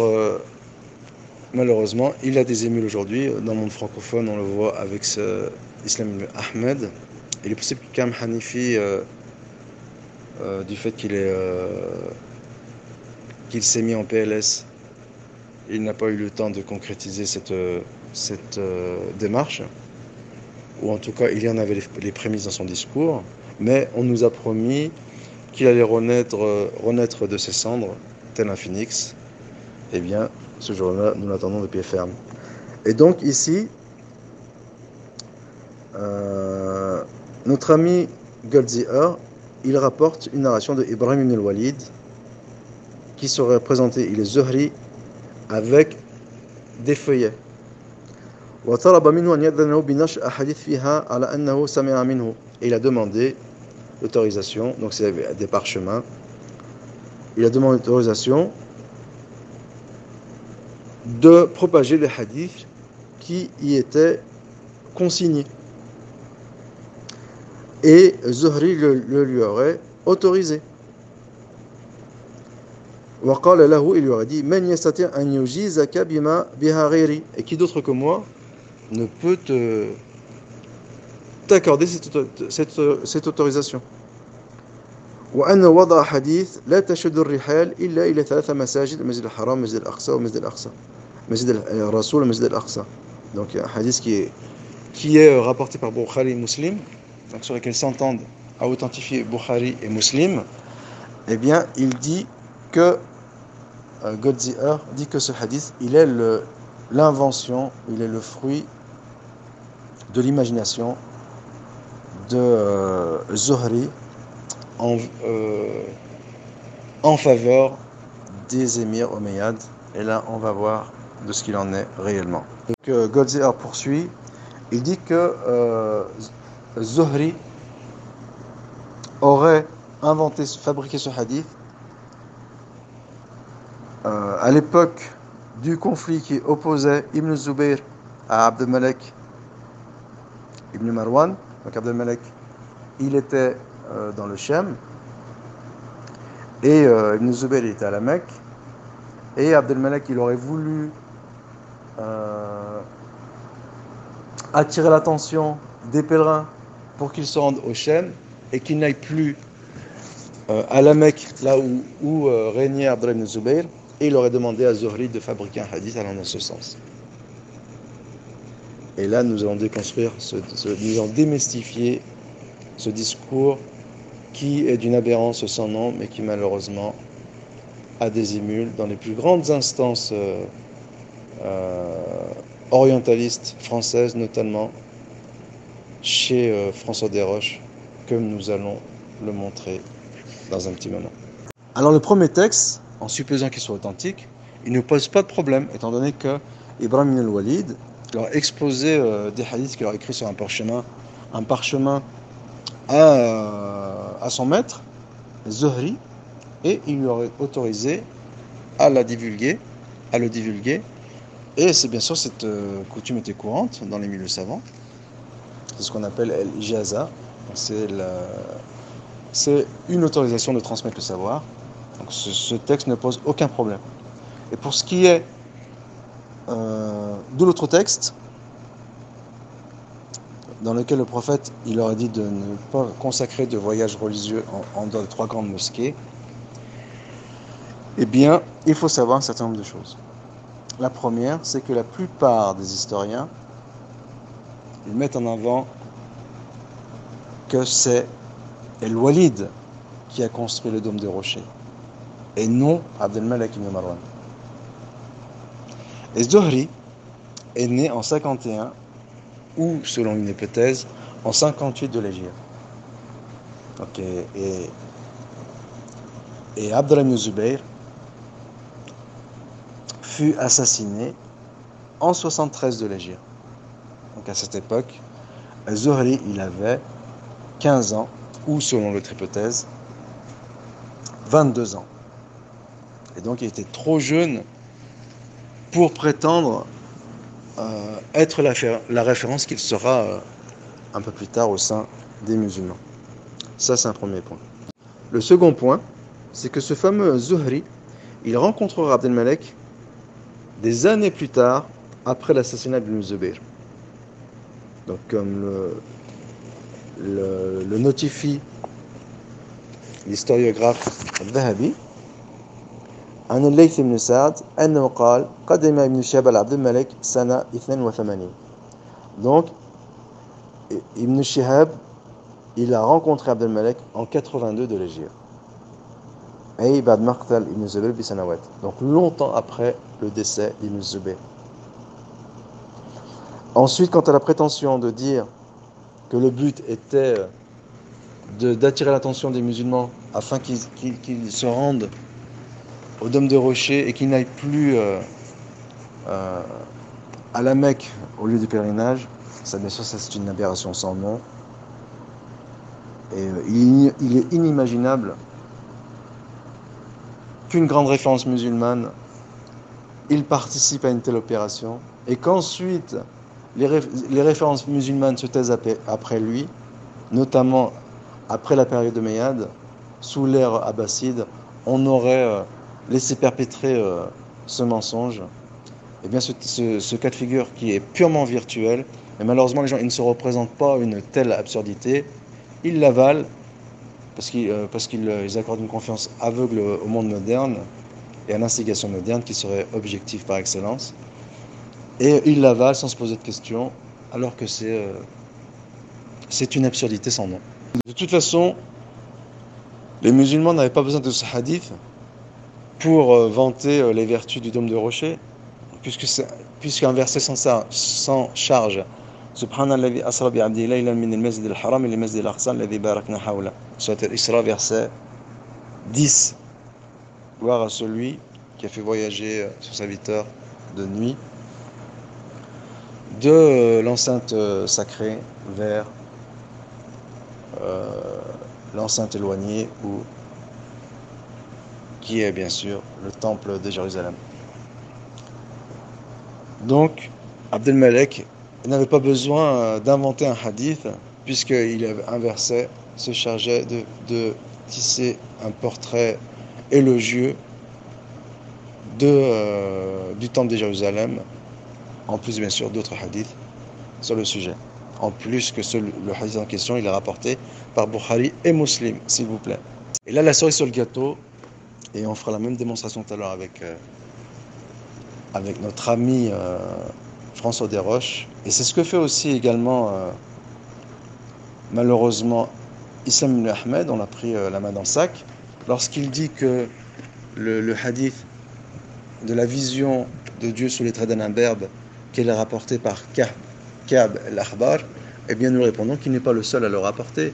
malheureusement, il a des émules aujourd'hui. Dans le monde francophone, on le voit avec Islam ibn Ahmed. Il est possible qu'Am Hanifi, du fait qu'il s'est mis en PLS, il n'a pas eu le temps de concrétiser cette démarche. Ou en tout cas, il y en avait les prémices dans son discours. Mais on nous a promis qu'il allait renaître de ses cendres, tel un phénix. Eh bien, ce jour-là, nous l'attendons de pied ferme. Et donc ici, notre ami Goldziher, il rapporte une narration de Ibrahim ibn al-Walid qui serait présenté, il est Zuhri, avec des feuillets. Et il a demandé l'autorisation, donc c'est des parchemins, il a demandé l'autorisation de propager les hadiths qui y étaient consignés. Et Zuhri le lui aurait autorisé. Il lui aurait dit et qui d'autre que moi ne peut t'accorder cette autorisation. وأن وضع حديث لا تشد الرحال إلا إلى 3 مساجد المسجد الحرام المسجد الأقصى والمسجد الأقصى مسجد الرسول والمسجد الأقصى. Donc un hadith qui est rapporté par Bukhari et Muslim, donc sur lequel s'entendent à authentifier Bukhari et Muslim. Eh bien il dit que Goldziher dit que ce hadith il est l'invention, il est le fruit de l'imagination de Zuhri en faveur des émirs omeyyades. Et là, on va voir de ce qu'il en est réellement. Donc, Goldziher poursuit. Il dit que Zuhri aurait fabriqué ce hadith à l'époque du conflit qui opposait Ibn Zubayr à Abd al-Malik Ibn Marwan. Donc Abd al-Malik, il était dans le Shem, et Ibn Zubayr il était à la Mecque, et Abd al-Malik il aurait voulu attirer l'attention des pèlerins pour qu'ils se rendent au Shem et qu'ils n'aillent plus à la Mecque, là où régnait Abdullah ibn Zubayr, et il aurait demandé à Zuhri de fabriquer un hadith allant dans ce sens. Et là nous allons déconstruire, nous allons démystifier ce discours qui est d'une aberrance sans nom, mais qui malheureusement a des émules dans les plus grandes instances orientaliste française, notamment chez François Desroches, comme nous allons le montrer dans un petit moment. Alors le premier texte, en supposant qu'il soit authentique, il ne pose pas de problème, étant donné que Ibrahim ibn al-Walid leur a exposé des hadiths qu'il a écrits sur un parchemin à son maître, Zuhri, et il lui aurait autorisé à le divulguer. Et c'est bien sûr, cette coutume était courante dans les milieux savants. C'est ce qu'on appelle l'ijaza. C'est une autorisation de transmettre le savoir. Donc ce texte ne pose aucun problème. Et pour ce qui est de l'autre texte, dans lequel le prophète il aurait dit de ne pas consacrer de voyages religieux en dehors de 3 grandes mosquées, eh bien, il faut savoir un certain nombre de choses. La première, c'est que la plupart des historiens, ils mettent en avant que c'est El-Walid qui a construit le dôme de rocher, et non Abd al-Malik ibn Marwan. Et Zuhri est né en 51, ou selon une hypothèse, en 58 de l'Hégire. Et Abdallah ibn Zubayr fut assassiné en 73 de l'Hégire. Donc à cette époque, Zuhri, il avait 15 ans, ou selon l'autre hypothèse, 22 ans. Et donc il était trop jeune pour prétendre être la référence qu'il sera un peu plus tard au sein des musulmans. Ça, c'est un premier point. Le second point, c'est que ce fameux Zuhri, il rencontrera Abd al-Malik des années plus tard, après l'assassinat d'Ibn Zubayr. Donc, comme le notifie l'historiographe al-Dhahabi, عن الليث بن سعد أنه قال قدم ابن شهاب على عبد الملك سنة 82. Donc Ibn Shihab il a rencontré Abd al-Malik en 82 de l'Hégire. Et بعد مقتل ابن زبير بسنوات. Donc longtemps après le décès d'Ibn Zubayr. Ensuite, quant à la prétention de dire que le but était d'attirer l'attention des musulmans afin qu'ils se rendent au dôme de rocher et qu'ils n'aillent plus à la Mecque au lieu du pèlerinage, ça bien sûr ça c'est une aberration sans nom. Et il est inimaginable qu'une grande référence musulmane il participe à une telle opération et qu'ensuite les références musulmanes se taisent après lui, notamment après la période de Mayad, sous l'ère abbasside, on aurait laisser perpétrer ce mensonge. Et bien ce cas de figure qui est purement virtuel, mais malheureusement les gens ils ne se représentent pas une telle absurdité, ils l'avalent parce qu'ils accordent une confiance aveugle au monde moderne et à l'instigation moderne qui serait objective par excellence, et ils l'avalent sans se poser de questions alors que c'est une absurdité sans nom. De toute façon, les musulmans n'avaient pas besoin de ce hadith pour vanter les vertus du dôme de rocher, puisqu'un verset sans charge, Subhanalladhi asra bi abdi laylan min al-masjid al-haram ila al-masjid al-aqsa alladhi barakna hawla. Surat al-Isra, verset 10. Gloire à celui qui a fait voyager son serviteur de nuit de l'enceinte sacrée vers l'enceinte éloignée ou qui est bien sûr le temple de Jérusalem. Donc, Abd al-Malik n'avait pas besoin d'inventer un hadith, puisqu'il avait un verset se chargeait de tisser un portrait élogieux du temple de Jérusalem, en plus bien sûr d'autres hadiths sur le sujet. En plus que le hadith en question, il est rapporté par Bukhari et Muslim, s'il vous plaît. Et là, la cerise sur le gâteau, et on fera la même démonstration tout à l'heure avec notre ami François Desroches. Et c'est ce que fait aussi également, malheureusement, Issam ibn Ahmed, on a pris la main dans le sac, lorsqu'il dit que le hadith de la vision de Dieu sous les traits d'un imberbe, qu'elle est rapportée par Ka'b al-Akhbar, eh bien nous répondons qu'il n'est pas le seul à le rapporter.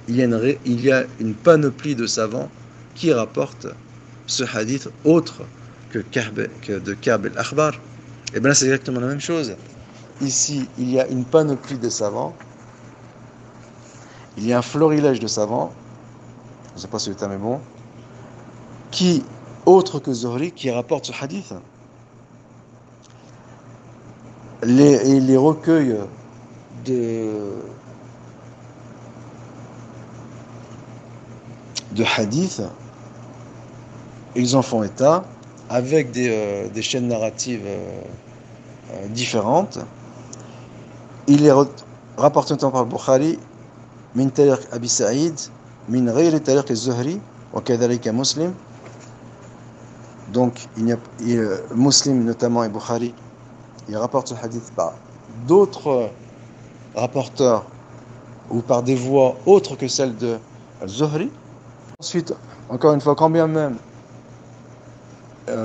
Il y a une panoplie de savants qui rapportent ce hadith autre que de Ka'b al-Akhbar. Et bien là, c'est exactement la même chose. Ici, il y a une panoplie de savants, il y a un florilège de savants, je ne sais pas si le terme est bon, qui, autre que Zuhri, qui rapportent ce hadith. Les recueils de hadith, ils en font état avec des chaînes narratives différentes. Il est rapporté notamment par Bukhari min tariq Abi Sa'id min ghayri tariq az-Zuhri wa kadhalika Muslim. Donc Muslim notamment et Bukhari, il rapporte ce hadith par d'autres rapporteurs ou par des voies autres que celles de Zuhri. Ensuite, encore une fois, quand bien même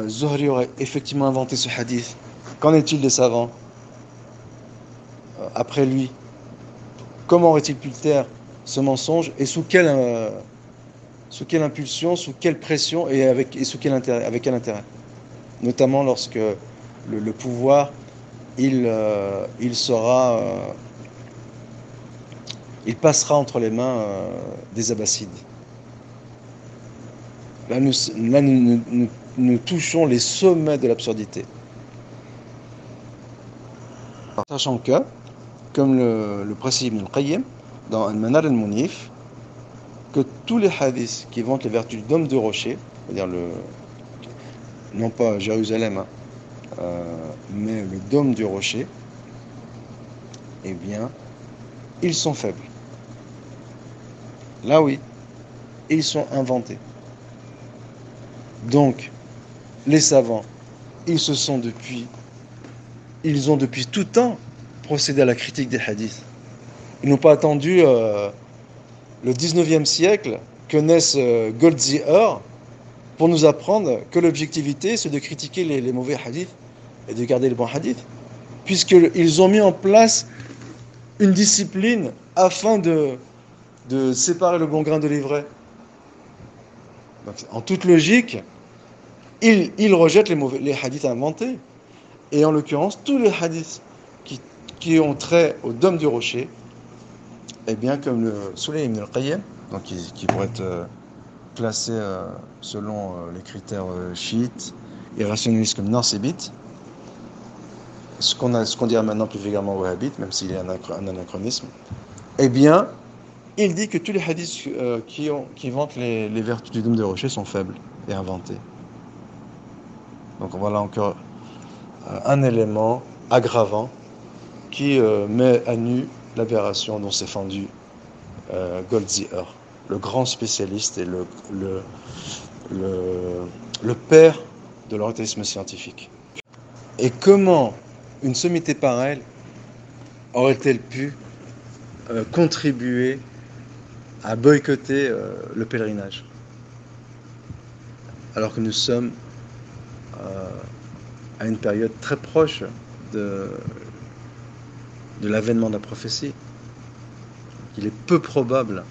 Zuhri aurait effectivement inventé ce hadith, qu'en est-il des savants après lui? Comment aurait-il pu taire ce mensonge et sous quelle impulsion, sous quelle pression et sous quel intérêt, avec quel intérêt? Notamment lorsque le pouvoir il passera entre les mains des Abbassides. Là, nous touchons les sommets de l'absurdité. Sachant que, comme le précise Ibn al-Qayyim, dans Al-Manar al-Munif, que tous les hadiths qui vantent les vertus d'homme de rocher, c'est-à-dire non pas Jérusalem, mais le dôme du rocher, eh bien, ils sont faibles. Là oui, ils sont inventés. Donc, les savants, ils ont depuis tout temps procédé à la critique des hadiths. Ils n'ont pas attendu le 19e siècle que naisse Goldziher pour nous apprendre que l'objectivité, c'est de critiquer les mauvais hadiths et de garder les bons hadiths, puisqu'ils ont mis en place une discipline afin de séparer le bon grain de l'ivraie. Donc, en toute logique, ils rejettent les hadiths inventés. Et en l'occurrence, tous les hadiths qui ont trait au dôme du rocher, eh bien, comme le souligne Ibn al-Qayyim, donc qui pourrait être classé selon les critères chiites et rationalistes comme narcibites, ce qu'on dirait maintenant plus vulgairement wahhabite, même s'il est un anachronisme, eh bien, il dit que tous les hadiths qui vantent les vertus du dôme de rocher sont faibles et inventés. Donc voilà encore un élément aggravant qui met à nu l'aberration dont s'est fendu Goldziher, le grand spécialiste et le père de l'orientalisme scientifique. Et comment une sommité pareille aurait-elle pu contribuer à boycotter le pèlerinage, alors que nous sommes à une période très proche de l'avènement de la prophétie? Il est peu probable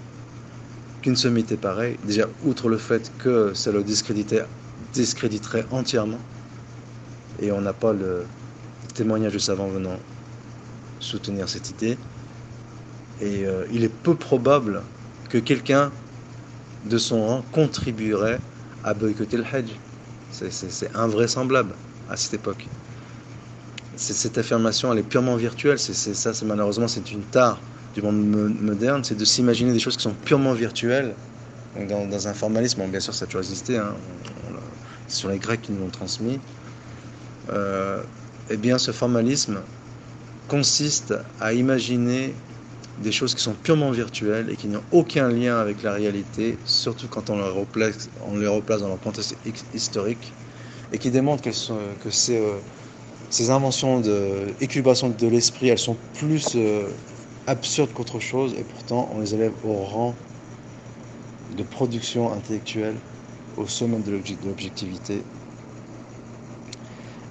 qu'une sommité pareille, déjà outre le fait que ça le discréditerait entièrement, et on n'a pas le témoignage de savants venant soutenir cette idée, et il est peu probable que quelqu'un de son rang contribuerait à boycotter le Hajj. C'est invraisemblable à cette époque. Cette affirmation, elle est purement virtuelle. Malheureusement, c'est une tare du monde moderne, c'est de s'imaginer des choses qui sont purement virtuelles, dans un formalisme. Bon, bien sûr, ça a toujours existé, hein, ce sont les Grecs qui nous l'ont transmis. Eh bien, ce formalisme consiste à imaginer des choses qui sont purement virtuelles et qui n'ont aucun lien avec la réalité, surtout quand on les replace dans leur contexte historique, et qui démontrent que ces inventions d'équilibration de l'esprit, elles sont plus absurdes qu'autre chose, et pourtant on les élève au rang de production intellectuelle, au sommet de l'objectivité.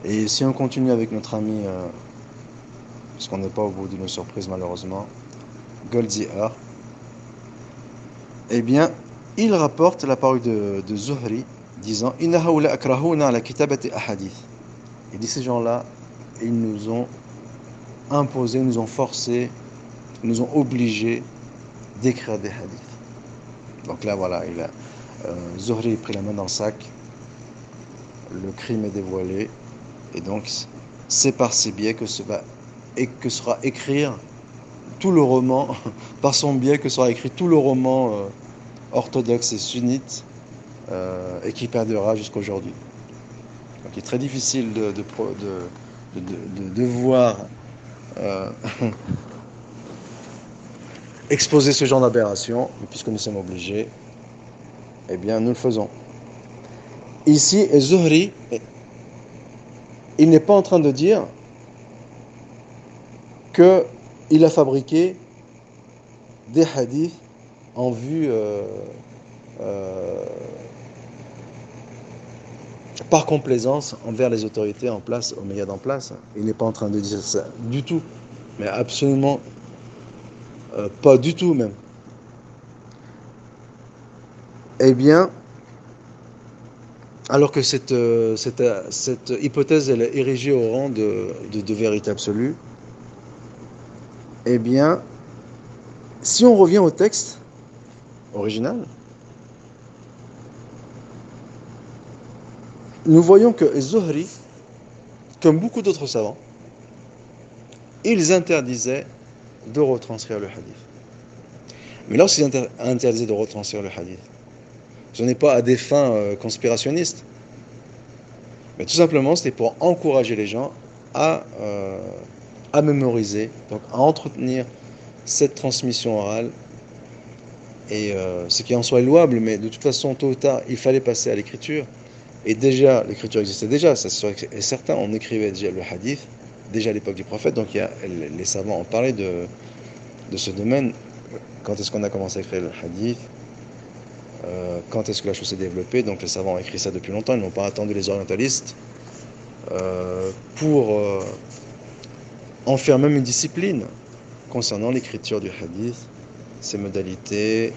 Et si on continue avec notre ami, parce qu'on n'est pas au bout de nos surprises malheureusement, Goldziher, eh bien, il rapporte la parole de Zuhri disant Inna haoula akrahuna ala kitabati ahadith. Il dit ces gens-là, ils nous ont imposé, nous ont forcé, nous ont obligés d'écrire des hadiths. Donc là, voilà, Zuhri a pris la main dans le sac, le crime est dévoilé, et donc c'est par ces biais que sera écrire tout le roman, par son biais que sera écrit tout le roman orthodoxe et sunnite, et qui perdurera jusqu'à aujourd'hui. Donc il est très difficile de voir exposer ce genre d'aberration, mais puisque nous sommes obligés, eh bien nous le faisons. Ici, Zuhri, il n'est pas en train de dire qu'il a fabriqué des hadiths en vue par complaisance envers les autorités en place, omeyyades en place. Il n'est pas en train de dire ça du tout, mais absolument pas du tout même. Eh bien, alors que cette hypothèse elle est érigée au rang de vérité absolue, eh bien, si on revient au texte original, nous voyons que Zuhri, comme beaucoup d'autres savants, ils interdisaient de retranscrire le hadith. Mais lorsqu'ils interdisaient de retranscrire le hadith, ce n'est pas à des fins conspirationnistes, mais tout simplement c'était pour encourager les gens à mémoriser, donc à entretenir cette transmission orale, et ce qui en soit louable, mais de toute façon, tôt ou tard, il fallait passer à l'écriture, et déjà, l'écriture existait déjà, ça c'est certain, on écrivait déjà le hadith, déjà à l'époque du prophète, donc les savants ont parlé de ce domaine. Quand est-ce qu'on a commencé à écrire le hadith, quand est-ce que la chose s'est développée? Donc les savants ont écrit ça depuis longtemps, ils n'ont pas attendu les orientalistes pour en faire même une discipline concernant l'écriture du hadith, ses modalités,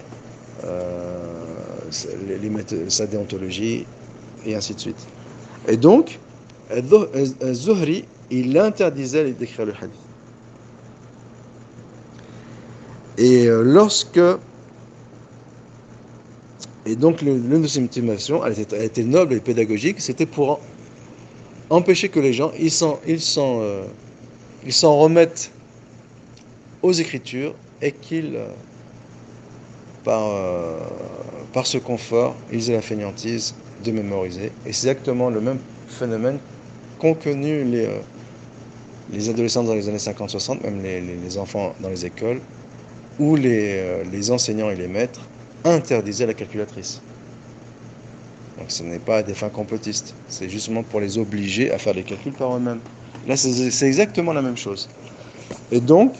sa déontologie, et ainsi de suite. Et donc, Zuhri, il interdisait d'écrire le hadith. Et donc l'une de ses motivations, elle était noble et pédagogique, c'était pour empêcher que les gens ils s'en remettent aux Écritures et qu'ils, par ce confort, ils aient la fainéantise de mémoriser. Et c'est exactement le même phénomène qu'ont connu les adolescents dans les années 50-60, même les enfants dans les écoles, où les enseignants et les maîtres interdisaient la calculatrice. Donc ce n'est pas à des fins complotistes, c'est justement pour les obliger à faire des calculs par eux-mêmes. Là, c'est exactement la même chose. Et donc,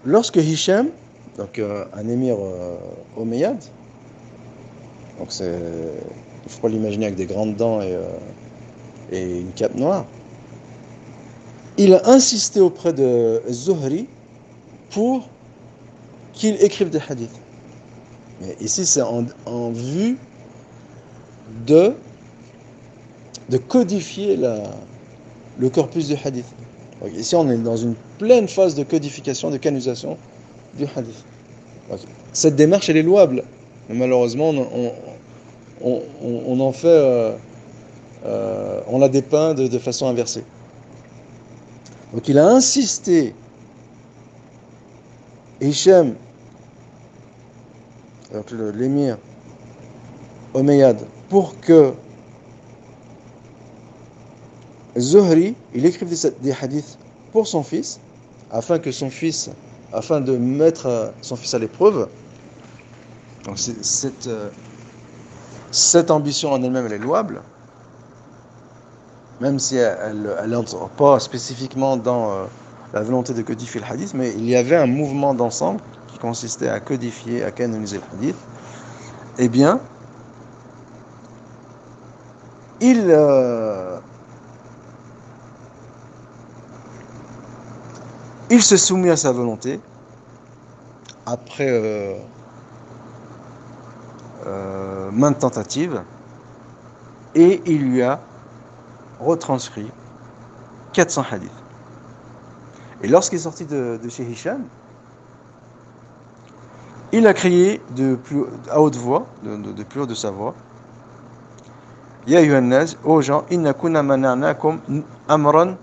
lorsque Hicham, donc un émir omeyyade, donc il faut pas l'imaginer avec des grandes dents et une cape noire, il a insisté auprès de Zuhri pour qu'il écrive des hadiths. Mais ici, c'est en vue de codifier le corpus du hadith. Donc ici, on est dans une pleine phase de codification, de canonisation du hadith. Donc, cette démarche, elle est louable. Mais malheureusement, on en fait, on la dépeint de façon inversée. Donc il a insisté, Hicham, donc l'émir omeyyade, pour que Zuhri, il écrive des hadiths pour son fils, afin de mettre son fils à l'épreuve. Donc cette ambition en elle-même, elle est louable, même si elle n'entre pas spécifiquement dans la volonté de codifier le hadith, mais il y avait un mouvement d'ensemble qui consistait à codifier, à canoniser le hadith. Eh bien, il Il se soumet à sa volonté après maintes tentatives et il lui a retranscrit 400 hadiths. Et lorsqu'il est sorti de chez Hisham, il a crié à haute voix, de plus haut de sa voix, Ya ayyuhan-nas, ô gens, inna kunna mana'nakum amran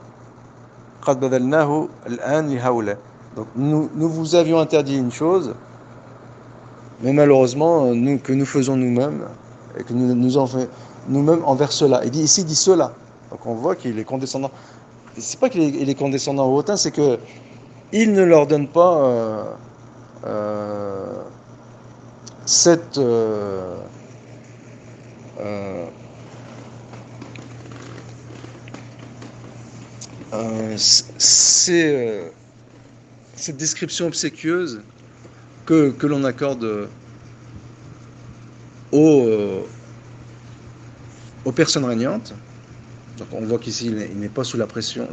qad badalnahu al-an li haula. Donc nous vous avions interdit une chose, mais malheureusement que nous faisons nous-mêmes et que nous en faisons nous-mêmes envers cela. Il dit cela. Donc on voit qu'il est condescendant. C'est pas qu'il est condescendant ou hautain, c'est que il ne leur donne pas euh, cette euh, c'est cette description obséquieuse que l'on accorde aux, euh, aux personnes régnantes. Donc on voit qu'ici il n'est pas sous leur pression.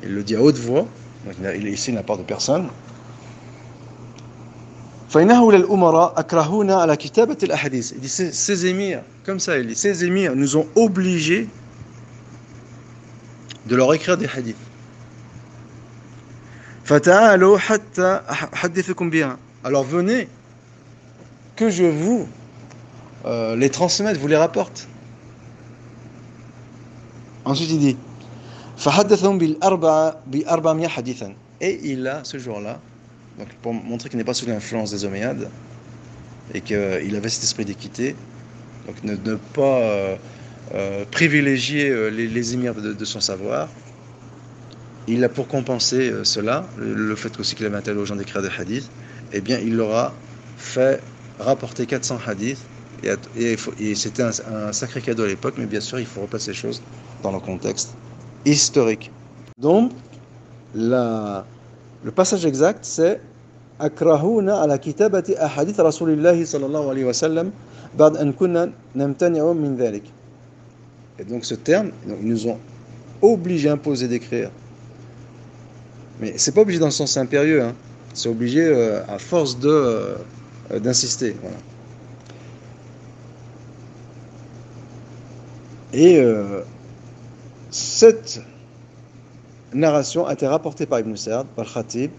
Il le dit à haute voix. Donc il est ici de la part de personne. فإنه للأمراء أكرهونا على كتابة الأحاديث. Il dit ces émirs, comme ça il dit, ces émirs nous ont obligés de leur écrire des hadiths. فتعالوا حتى أحدثكم بها. Alors venez que je vous les transmette, vous les rapporte. Ensuite il dit فحدثهم ب400 حديثا. Et il a ce jour-là, donc pour montrer qu'il n'est pas sous l'influence des Omeyyades et qu'il avait cet esprit d'équité, donc ne pas privilégier les émirs de son savoir. Il a pour compenser cela, le fait aussi qu'il avait interdit aux gens d'écrire des hadiths, eh bien il leur a fait rapporter 400 hadiths, et c'était un sacré cadeau à l'époque, mais bien sûr il faut replacer les choses dans le contexte historique. Donc le passage exact c'est أكرهونا على كتابة أحاديث رسول الله صلى الله عليه وسلم بعد أن كنا نمتنع من ذلك. Et donc ce terme, ils nous ont obligés, imposés d'écrire. Mais c'est pas obligé dans le sens impérieux, hein. C'est obligé à force d'insister. Voilà. Et cette narration a été rapportée par Ibn Sa'd, par Khatib,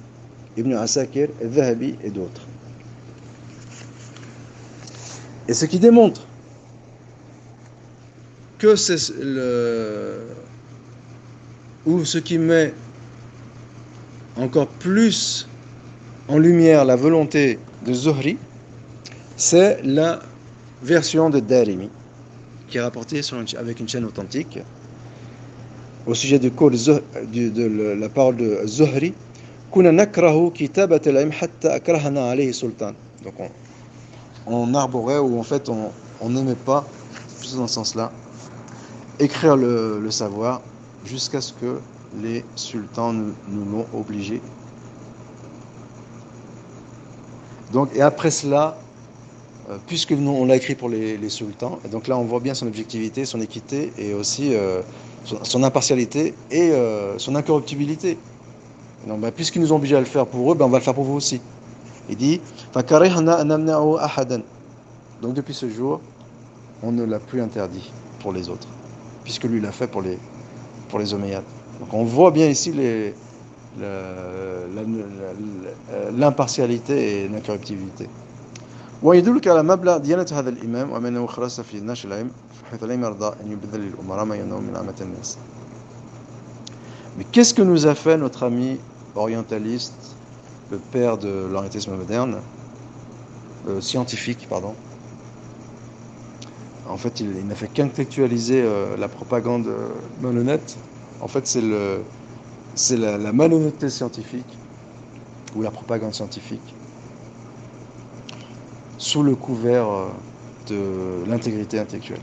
Ibn Asakir, Dhahabi et d'autres. Et ce qui démontre que c'est ou ce qui met encore plus en lumière la volonté de Zuhri, c'est la version de Darimi, qui est rapportée avec une chaîne authentique, au sujet du code de la parole de Zuhri, كنا نكره كتابة العلم حتى أكرهنا عليه سلطان. Donc on arborait, ou en fait on n'aimait pas, plus dans ce sens-là, écrire le savoir jusqu'à ce que les sultans nous l'ont obligé. Donc, et après cela, puisque nous, on l'a écrit pour les sultans, et donc là on voit bien son objectivité, son équité, et aussi son impartialité et son incorruptibilité. Donc, puisqu'ils nous ont obligés à le faire pour eux, on va le faire pour vous aussi. Il dit donc depuis ce jour, on ne l'a plus interdit pour les autres, puisque lui l'a fait pour les Omeyyades. Donc on voit bien ici l'impartialité et l'incorruptibilité. ويدلك على مبلغ ديانة هذا الإمام وأنه خرس في نشر العلم حيث لا يرضى أن يبذل للأمراء ما يمنعهم من عامة الناس. Mais qu'est-ce que nous a fait notre ami orientaliste, le père de l'orientalisme moderne, scientifique, pardon. En fait, il n'a fait qu'intellectualiser la propagande malhonnête. En fait, c'est la malhonnêteté scientifique ou la propagande scientifique sous le couvert de l'intégrité intellectuelle.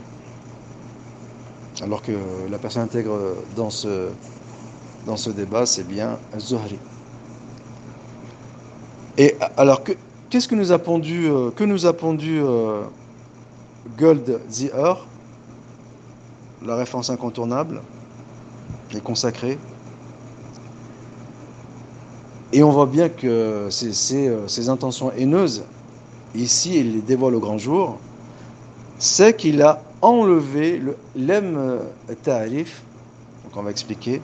Alors que la personne intègre dans ce débat, c'est bien Zuhri. Et alors, qu'est-ce que nous a pondu Gold Zihar, la référence incontournable et consacrée? Et on voit bien que ces intentions haineuses, ici, il les dévoile au grand jour, c'est qu'il a enlevé le lem ta'rif, donc on va expliquer,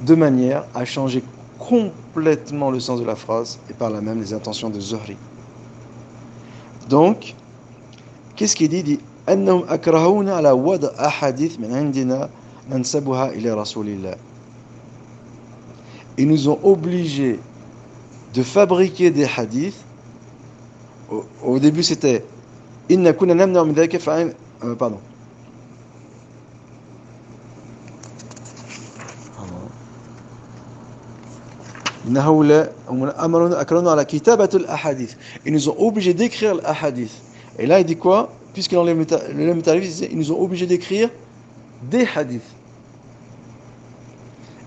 de manière à changer complètement le sens de la phrase et par là même les intentions de Zuhri. Donc, qu'est-ce qu'il dit? Il dit أنهم أكرهون على وضع أحاديث من عندنا ننسبها إلى رسول الله. Ils nous ont obligés de fabriquer des hadiths. Au début, c'était إن كنا نمنع من ذلك فعن pardon. Ils nous ont obligés d'écrire l'ahadith. Et là, il dit quoi? Puisque dans le métarif, ils nous ont obligés d'écrire des hadiths.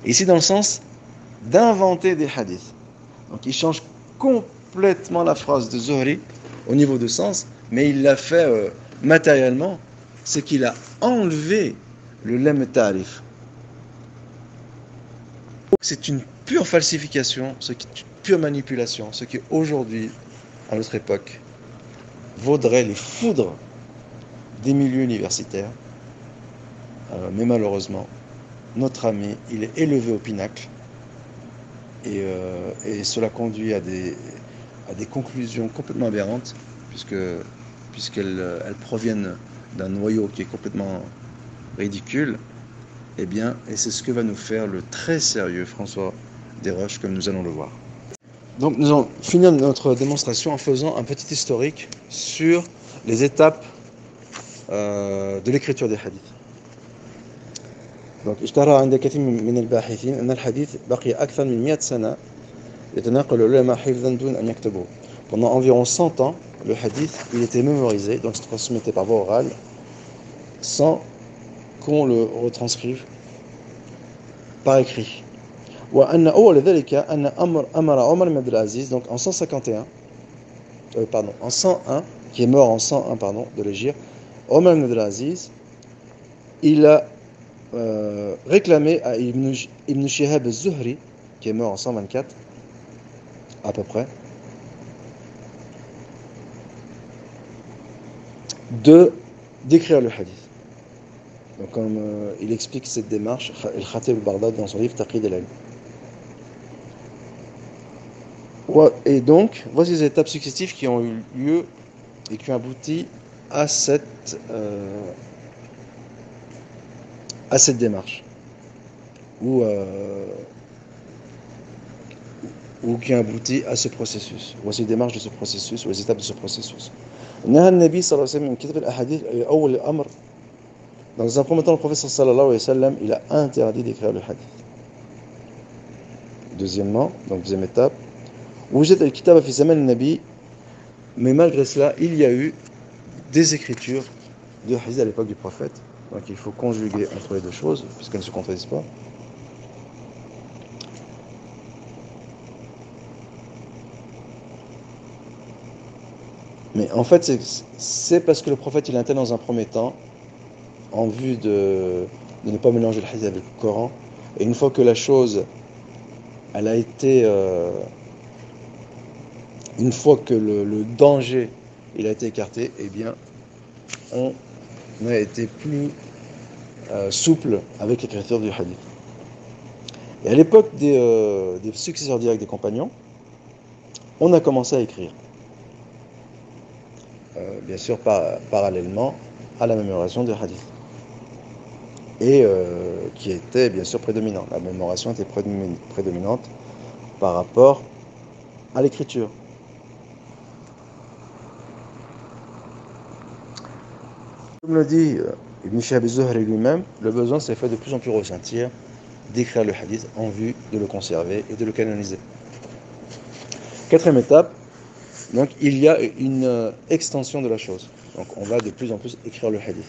Ici, dans le sens d'inventer des hadiths. Donc, il change complètement la phrase de Zuhri au niveau de sens, mais il l'a fait matériellement. C'est qu'il a enlevé le lem ta'rif. C'est une pure falsification, ce qui est une pure manipulation, ce qui aujourd'hui, à notre époque, vaudrait les foudres des milieux universitaires. Mais malheureusement, notre ami, il est élevé au pinacle et cela conduit à des conclusions complètement aberrantes puisqu'elles proviennent d'un noyau qui est complètement ridicule. Eh bien, et c'est ce que va nous faire le très sérieux François Desroches, comme nous allons le voir. Donc nous allons finir notre démonstration en faisant un petit historique sur les étapes de l'écriture des hadiths. Donc اشتهر عند كثير من الباحثين أن الحديث بقي أكثر من 100 سنة يتناقل العلماء حفظا دون أن يكتبوا. Pendant environ 100 ans, le hadith, il était mémorisé, donc se transmettait par voie orale, sans qu'on le retranscrive par écrit. وأن أول ذلك أن أمر عمر بن عبد العزيز, donc en 151, en 101, qui est mort en 101, de l'Égypte, Omar ibn Abd al-Aziz, il a réclamé à Ibn Shihab al-Zuhri, qui est mort en 124, à peu près, d'écrire le hadith. Donc comme il explique cette démarche, Al-Khatib al-Baghdad dans son livre Taqid al-Ilm. Et donc, voici les étapes successives qui ont eu lieu et qui ont abouti à cette démarche, ou qui ont abouti à ce processus. Voici les démarches de ce processus, ou les étapes de ce processus. نهى النبي صلى الله عليه وسلم من كتب الأحاديث أول الأمر. Dans un premier temps, le prophète sallallahu alayhi wa sallam, il a interdit d'écrire le hadith. Deuxièmement, donc deuxième étape, وجد الكتابة في زمن النبي, mais malgré cela, il y a eu des écritures de hadith à l'époque du prophète. Donc il faut conjuguer entre les deux choses, puisqu'elles ne se contredisent pas. Mais en fait, c'est parce que le prophète il interdit dans un premier temps, en vue de ne pas mélanger le hadith avec le Coran. Et une fois que la chose, elle a été, une fois que le danger il a été écarté, eh bien, on a été plus souple avec l'écriture du hadith. Et à l'époque des successeurs directs des compagnons, on a commencé à écrire. Bien sûr, parallèlement à la mémoration du hadith. Et qui était bien sûr prédominante. La mémoration était prédominante par rapport à l'écriture. Comme le dit Ibn Shihab al-Zuhri lui-même, le besoin s'est fait de plus en plus ressentir d'écrire le hadith en vue de le conserver et de le canoniser. Quatrième étape, donc il y a une extension de la chose. Donc on va de plus en plus écrire le hadith.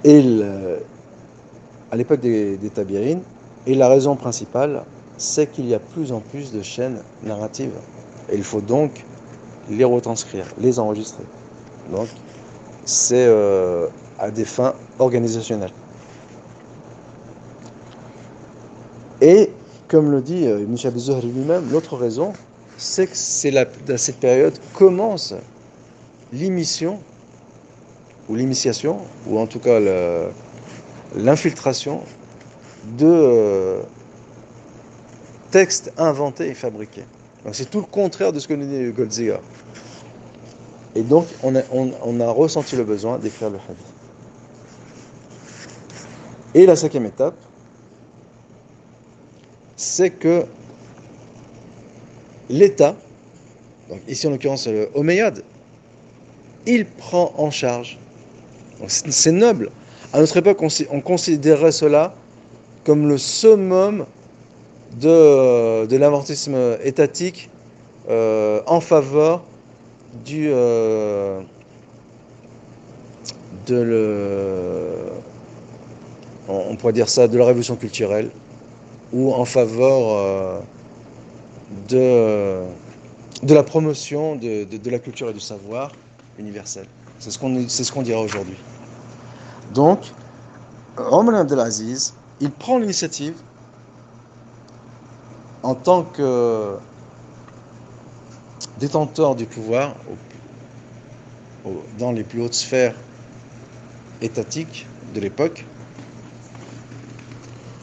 Et à l'époque des Tabirines, et la raison principale, c'est qu'il y a plus en plus de chaînes narratives. Et il faut donc les retranscrire, les enregistrer. Donc, c'est à des fins organisationnelles. Et, comme le dit Ibn Shihab az-Zuhri lui-même, l'autre raison, c'est que dans cette période commence l'émission, ou l'initiation, ou en tout cas l'infiltration de textes inventés et fabriqués. Donc c'est tout le contraire de ce que nous dit Goldziher. Et donc on a ressenti le besoin d'écrire le hadith. Et la cinquième étape, c'est que l'État, donc ici en l'occurrence le Omeyyade, il prend en charge. Donc c'est noble. À notre époque, on considérait cela comme le summum de l'avortisme étatique en faveur on pourrait dire ça, de la révolution culturelle, ou en faveur de la promotion de la culture et du savoir universel. C'est ce qu'on dira aujourd'hui. Donc, Omar ibn Abdelaziz, il prend l'initiative en tant que détenteur du pouvoir dans les plus hautes sphères étatiques de l'époque,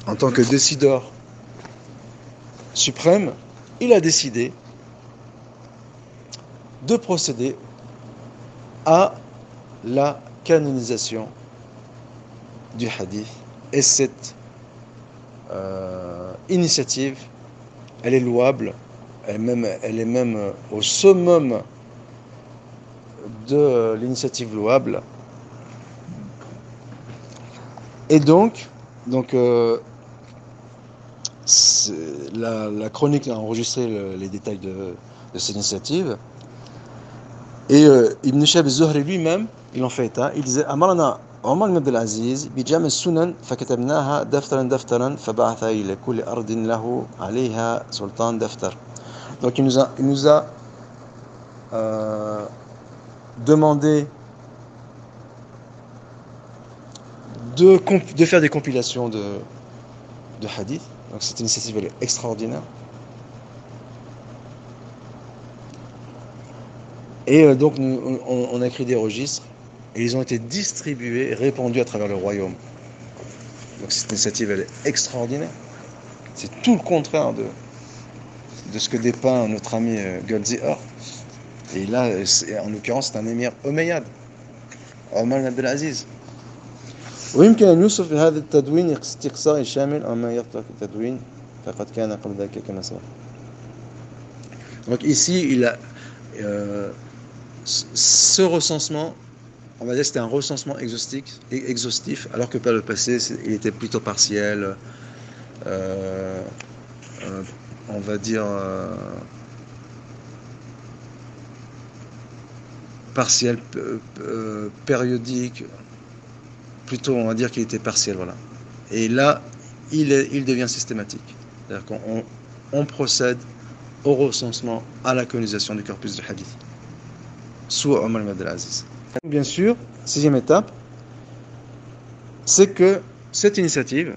en tant que décideur suprême, il a décidé de procéder à la canonisation du hadith. Et cette initiative, elle est louable, elle est même au summum de l'initiative louable. Et donc la chronique a enregistré les détails de cette initiative. Et Ibn Shihab az-Zuhri lui-même, il en fait état. Il disait Amarna Omar ibn Abdelaziz bijam as-sunan fakatabnaha daftaran daftaran fab'atha ila kulli ardin lahu alayha sultan daftar. Donc il nous a demandé de faire des compilations de hadith. Donc cette initiative elle est extraordinaire. Et donc on a écrit des registres et ils ont été distribués et répandus à travers le royaume. Donc cette initiative elle est extraordinaire. C'est tout le contraire de ce que dépeint notre ami Goldziher. Et là, en l'occurrence, c'est un émir omeyyade, Omar ibn Abdelaziz. ويمكن أن يوصف في هذا التدوين استقصاء شامل أما يطلق التدوين فقد كان قبل ذلك كما سبق. Donc ici, il a ce recensement, on va dire, c'était un recensement exhaustif, alors que par le passé, il était plutôt partiel. On va dire partiel, périodique. Plutôt, on va dire qu'il était partiel, voilà. Et là, il devient systématique. C'est-à-dire qu'on procède au recensement, à la canonisation du corpus du hadith, sous Omar ibn Abdelaziz. Bien sûr, sixième étape, c'est que cette initiative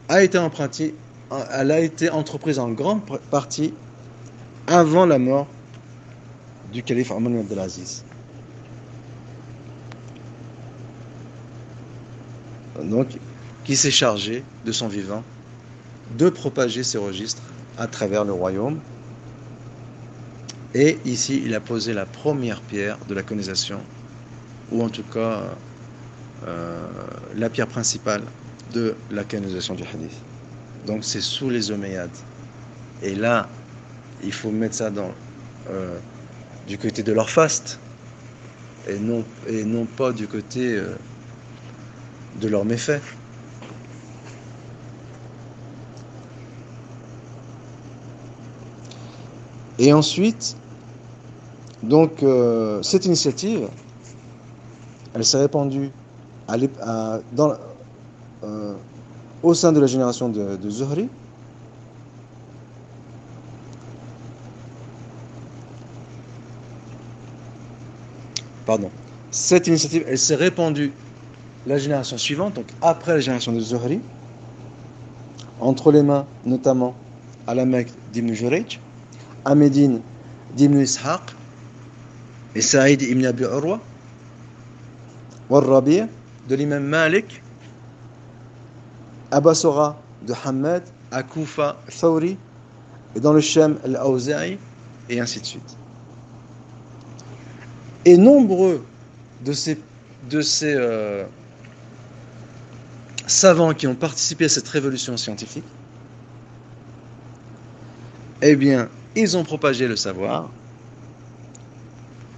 elle a été entreprise en grande partie avant la mort du calife Omar ibn Abdelaziz. Donc, qui s'est chargé de son vivant de propager ces registres à travers le royaume. Et ici, il a posé la première pierre de la canonisation, ou en tout cas la pierre principale de la canonisation du hadith. Donc c'est sous les Omeyyades. Et là, il faut mettre ça du côté de leur faste, et non pas du côté de leurs méfaits. Et ensuite, donc cette initiative, elle s'est répandue au sein de la génération de Zuhri. Pardon. Cette initiative, elle s'est répandue la génération suivante, donc après la génération de Zuhri, entre les mains, notamment à la Mecque d'Ibn Jurayj, à Médine d'Ibn Ishaq et Saïd ibn Abi Urwa, Wal-Rabi' de l'imam Malik, à Bassora de Hamad, à Koufa Thawri, et dans le Sham Al-Awza'i, et ainsi de suite. Et nombreux de ces savants qui ont participé à cette révolution scientifique, eh bien, ils ont propagé le savoir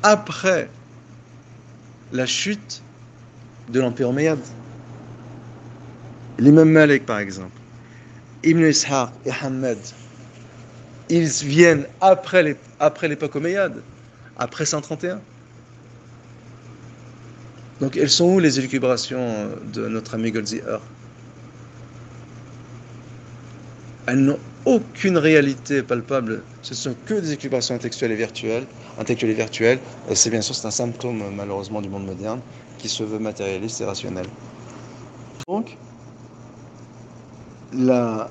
après la chute de l'Empire omeyyade. L'imam Malik, par exemple, Ibn Ishaq et Hamad, ils viennent après l'époque omeyyade, après 131. Donc, elles sont où les élucubrations de notre ami Goldziher? Elles n'ont aucune réalité palpable. Ce sont que des élucubrations intellectuelles et virtuelles. Et c'est bien sûr, c'est un symptôme, malheureusement, du monde moderne qui se veut matérialiste et rationnel. Donc, le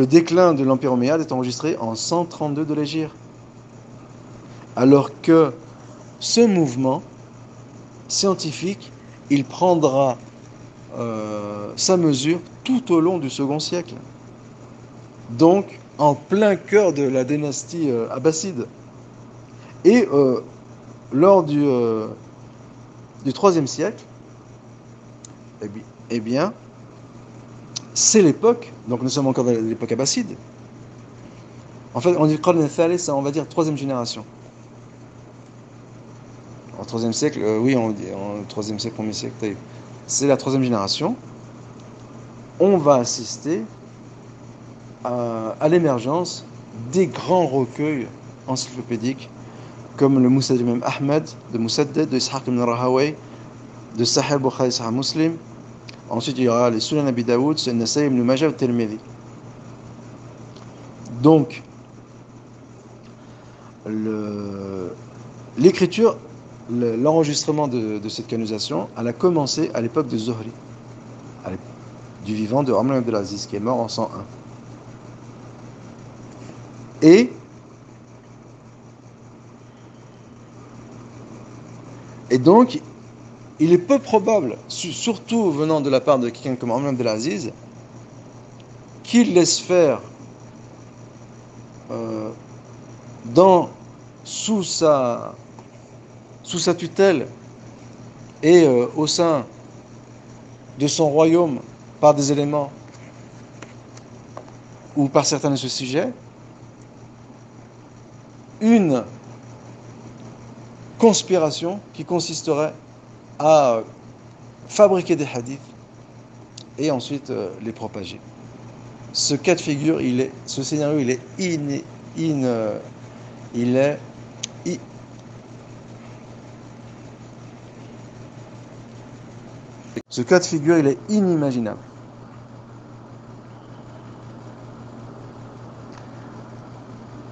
déclin de l'Empire omeyyade est enregistré en 132 de l'Hégire. Alors que ce mouvement scientifique, il prendra sa mesure tout au long du second siècle. Donc, en plein cœur de la dynastie abbasside. Et lors du IIIe siècle, eh bien, c'est l'époque, donc nous sommes encore dans l'époque abbasside. En fait, on dit Qarn al-Thalith, on va dire troisième génération. En troisième siècle, oui, on dit en troisième siècle, premier siècle, c'est la troisième génération. On va assister à l'émergence des grands recueils encyclopédiques comme le Musnad d'Imam Ahmad, de Musaddad, de Ishaq ibn Rahawayh, de Sahih Bukhari, Sahih Muslim. Ensuite, il y aura les Sunan Abi Daoud, Sunan Nasa'i, Ibn Majah, Tirmidhi. Donc, l'écriture, l'enregistrement de cette canonization, elle a commencé à l'époque de Zuhri, du vivant de Omar ibn Abdelaziz, qui est mort en 101. Et donc, il est peu probable, surtout venant de la part de quelqu'un comme Omar ibn Abdelaziz, qu'il laisse faire sous sa tutelle et au sein de son royaume par des éléments ou par certains de ce sujet, une conspiration qui consisterait à fabriquer des hadiths et ensuite les propager. Ce cas de figure, ce scénario, ce cas de figure, il est inimaginable.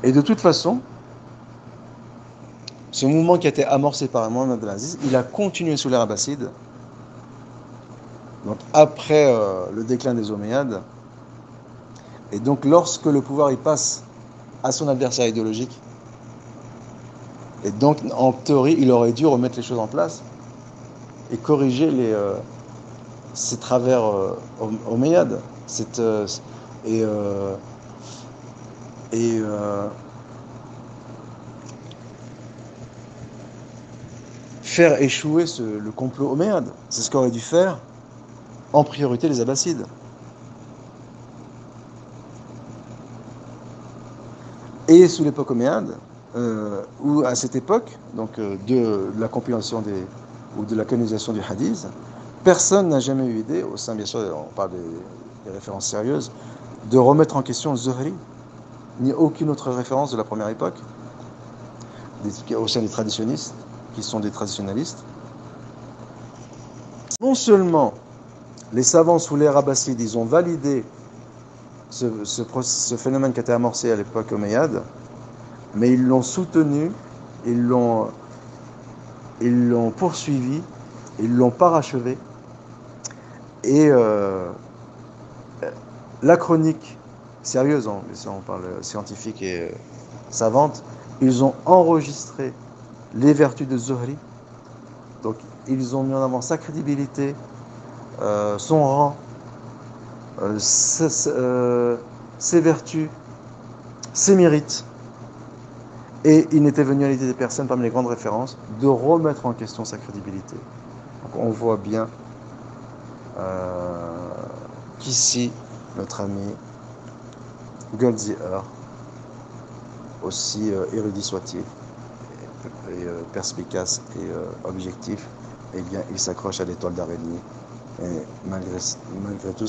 Et de toute façon, ce mouvement qui a été amorcé par Mohammed Abdelaziz, il a continué sous l'ère abbasside. Donc après le déclin des Omeyyades. Et donc lorsque le pouvoir il passe à son adversaire idéologique, et donc en théorie, il aurait dû remettre les choses en place et corriger ces travers Omeyyades. Faire échouer le complot omeyyade. C'est ce qu'auraient dû faire en priorité les Abbassides. Et sous l'époque omeyyade, ou à cette époque, donc de la compilation ou de la canonisation du hadith, personne n'a jamais eu idée, au sein bien sûr, on parle des références sérieuses, de remettre en question Zuhri, ni aucune autre référence de la première époque, au sein des traditionnistes, qui sont des traditionalistes. Non seulement les savants sous l'ère abbasside, ils ont validé ce phénomène qui a été amorcé à l'époque omeyyade, mais ils l'ont soutenu, ils l'ont poursuivi, ils l'ont parachevé, et la chronique sérieuse, si on parle scientifique et savante, ils ont enregistré les vertus de Zuhri. Donc ils ont mis en avant sa crédibilité, son rang, ses vertus, ses mérites. Et il n'était venu à l'idée des personnes, parmi les grandes références, de remettre en question sa crédibilité. Donc on voit bien qu'ici, notre ami Goldziher, aussi érudit soit-il, et perspicace et objectif, eh bien, il s'accroche à l'étoile d'araignée. Et malgré tout,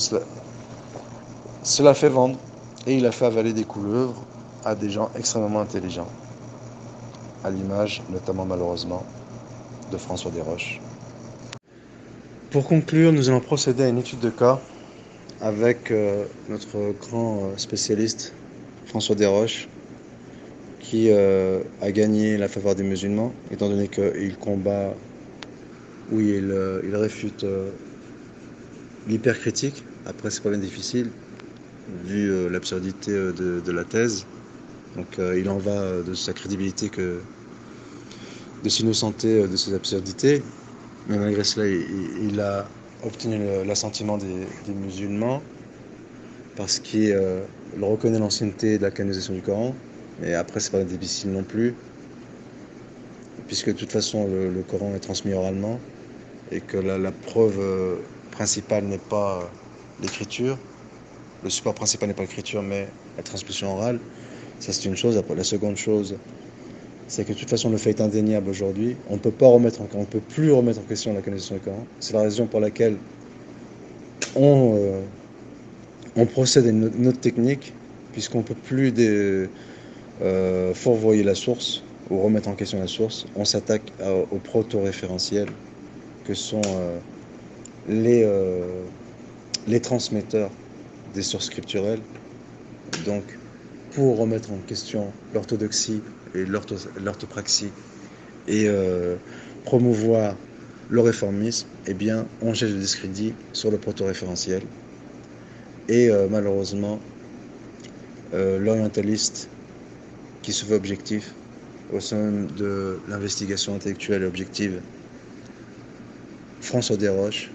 cela fait vendre. Et il a fait avaler des couleuvres à des gens extrêmement intelligents. À l'image, notamment malheureusement, de François Desroches. Pour conclure, nous allons procéder à une étude de cas avec notre grand spécialiste, François Desroches, qui a gagné la faveur des musulmans, étant donné qu'il combat, oui, il réfute l'hypercritique. Après, c'est pas bien difficile, vu l'absurdité de la thèse. Donc, il en va de sa crédibilité que de s'innocenter de ses absurdités. Mais malgré cela, il a obtenu l'assentiment des musulmans parce qu'il reconnaît l'ancienneté de la canonisation du Coran. Et après, c'est pas difficile non plus, puisque de toute façon, le Coran est transmis oralement et que la preuve principale n'est pas l'écriture. Le support principal n'est pas l'écriture, mais la transmission orale. Ça, c'est une chose. Après, la seconde chose, c'est que de toute façon, le fait est indéniable aujourd'hui. On ne peut plus remettre en question la canonisation du Coran. C'est la raison pour laquelle on procède à une autre technique, puisqu'on ne peut plus fourvoyer la source ou remettre en question la source. On s'attaque aux proto-référentiels que sont les transmetteurs des sources scripturelles. Donc, pour remettre en question l'orthodoxie et l'orthopraxie et promouvoir le réformisme, eh bien, on jette le discrédit sur le proto-référentiel. Et malheureusement, l'orientaliste qui se veut objectif au sein de l'investigation intellectuelle et objective, François Desroches,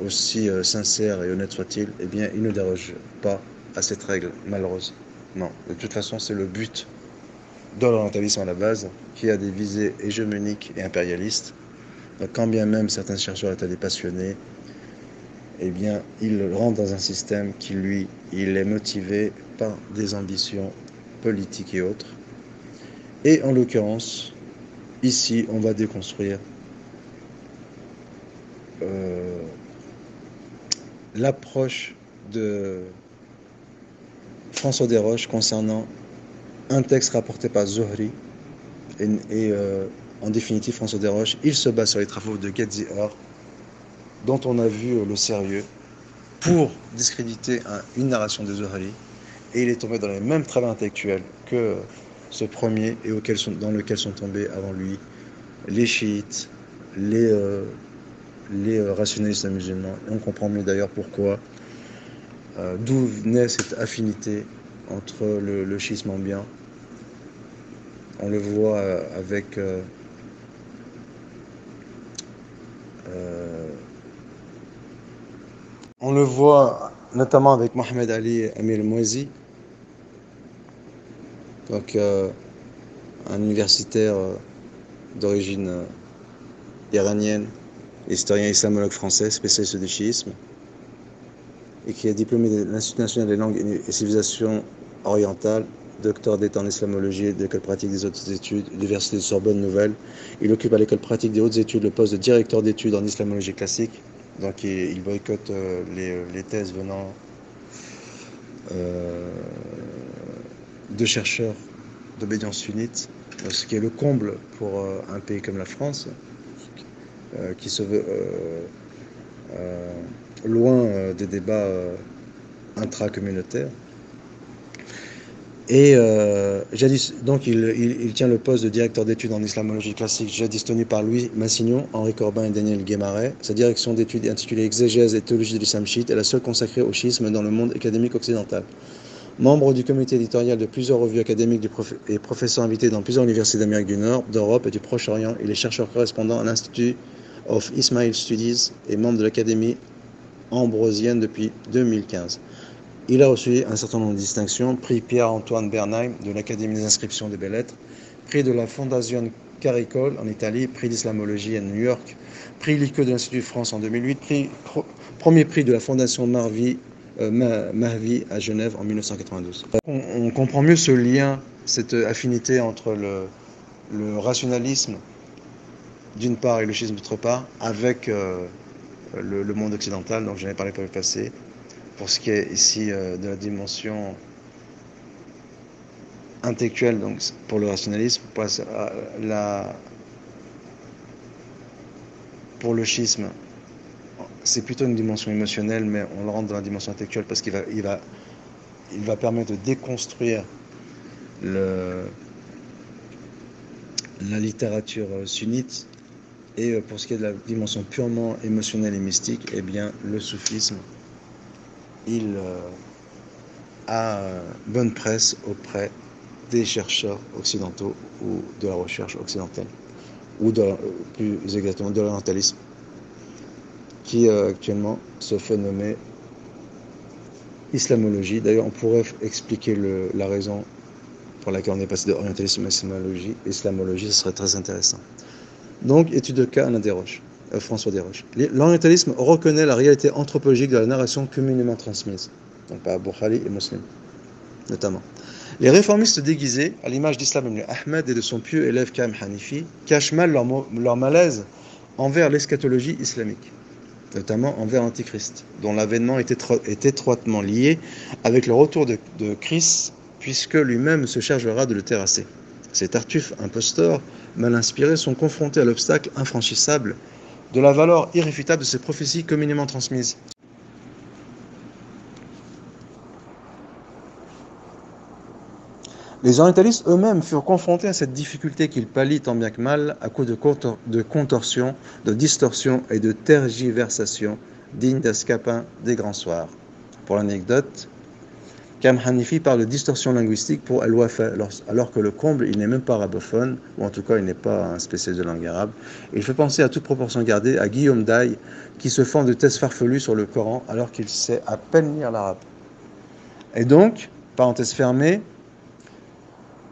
aussi sincère et honnête soit-il, eh bien, il ne déroge pas à cette règle malheureuse. Non, de toute façon, c'est le but de l'orientalisme à la base, qui a des visées hégémoniques et impérialistes. Donc, quand bien même certains chercheurs étaient des passionnés, eh bien, il rentre dans un système qui, lui, il est motivé par des ambitions politiques et autres. Et en l'occurrence, ici, on va déconstruire l'approche de François Desroches concernant un texte rapporté par Zuhri et en définitive François Desroches, il se base sur les travaux de Goldziher, dont on a vu le sérieux, pour discréditer une narration de Zuhri, et il est tombé dans les mêmes travaux intellectuels que ce premier et dans lequel sont tombés avant lui les chiites, les rationalistes musulmans. Et on comprend mieux d'ailleurs pourquoi, d'où naît cette affinité entre le schisme ambiant. On le voit avec on le voit notamment avec Mohamed Ali Amir al-Mouazi, donc un universitaire d'origine iranienne, historien islamologue français, spécialiste du chiisme, et qui est diplômé de l'Institut national des langues et civilisations orientales, docteur d'État en islamologie et de l'école pratique des hautes études, l'université de Sorbonne Nouvelle. Il occupe à l'école pratique des hautes études le poste de directeur d'études en islamologie classique. Donc il boycotte les thèses venant de chercheurs d'obédience sunnite, ce qui est le comble pour un pays comme la France, qui se veut loin des débats intracommunautaires. Et donc il tient le poste de directeur d'études en islamologie classique, jadis tenu par Louis Massignon, Henri Corbin et Daniel Guémaret. Sa direction d'études intitulée Exégèse et théologie de l'islam chiite est la seule consacrée au schisme dans le monde académique occidental. Membre du comité éditorial de plusieurs revues académiques et professeur invité dans plusieurs universités d'Amérique du Nord, d'Europe et du Proche-Orient, il est chercheur correspondant à l'Institut of Ismail Studies et membre de l'Académie ambrosienne depuis 2015. Il a reçu un certain nombre de distinctions, prix Pierre-Antoine Bernheim de l'Académie des inscriptions des belles-lettres, prix de la Fondazione Caricol en Italie, prix d'islamologie à New York, prix Lique de l'Institut de France en 2008, premier prix de la Fondation Mahvi à Genève en 1992. On comprend mieux ce lien, cette affinité entre le rationalisme d'une part et le schisme d'autre part, avec le monde occidental, dont j'en ai parlé par le passé. Pour ce qui est ici de la dimension intellectuelle, donc pour le rationalisme, pour le schisme, c'est plutôt une dimension émotionnelle, mais on le rentre dans la dimension intellectuelle parce qu'il va permettre de déconstruire la littérature sunnite. Et pour ce qui est de la dimension purement émotionnelle et mystique, eh bien, le soufisme, il a bonne presse auprès des chercheurs occidentaux ou de la recherche occidentale, ou plus exactement de l'orientalisme, qui actuellement se fait nommer islamologie. D'ailleurs, on pourrait expliquer la raison pour laquelle on est passé de orientalisme à islamologie, ce serait très intéressant. Donc, étude de cas, Alain Desroches. François Desroches. L'orientalisme reconnaît la réalité anthropologique de la narration communément transmise, donc par Bukhari et Muslim, notamment. Les réformistes déguisés, à l'image d'Islam ibn Ahmed et de son pieux élève Kam Hanifi, cachent mal leur malaise envers l'eschatologie islamique, notamment envers l'Antichrist, dont l'avènement est étroitement lié avec le retour de Christ, puisque lui-même se chargera de le terrasser. Ces tartuffes imposteurs, mal inspirés, sont confrontés à l'obstacle infranchissable de la valeur irréfutable de ces prophéties communément transmises. Les orientalistes eux-mêmes furent confrontés à cette difficulté qu'ils pallient tant bien que mal à cause de contorsions, de distorsions et de tergiversations dignes d'escapins des grands soirs. Pour l'anecdote, Kam Hanifi parle de distorsion linguistique pour Al-Wafa, alors que le comble, il n'est même pas arabophone, ou en tout cas il n'est pas un spécialiste de langue arabe. Il fait penser à toute proportion gardée à Guillaume Daille, qui se fend de thèses farfelues sur le Coran, alors qu'il sait à peine lire l'arabe. Et donc, parenthèse fermée,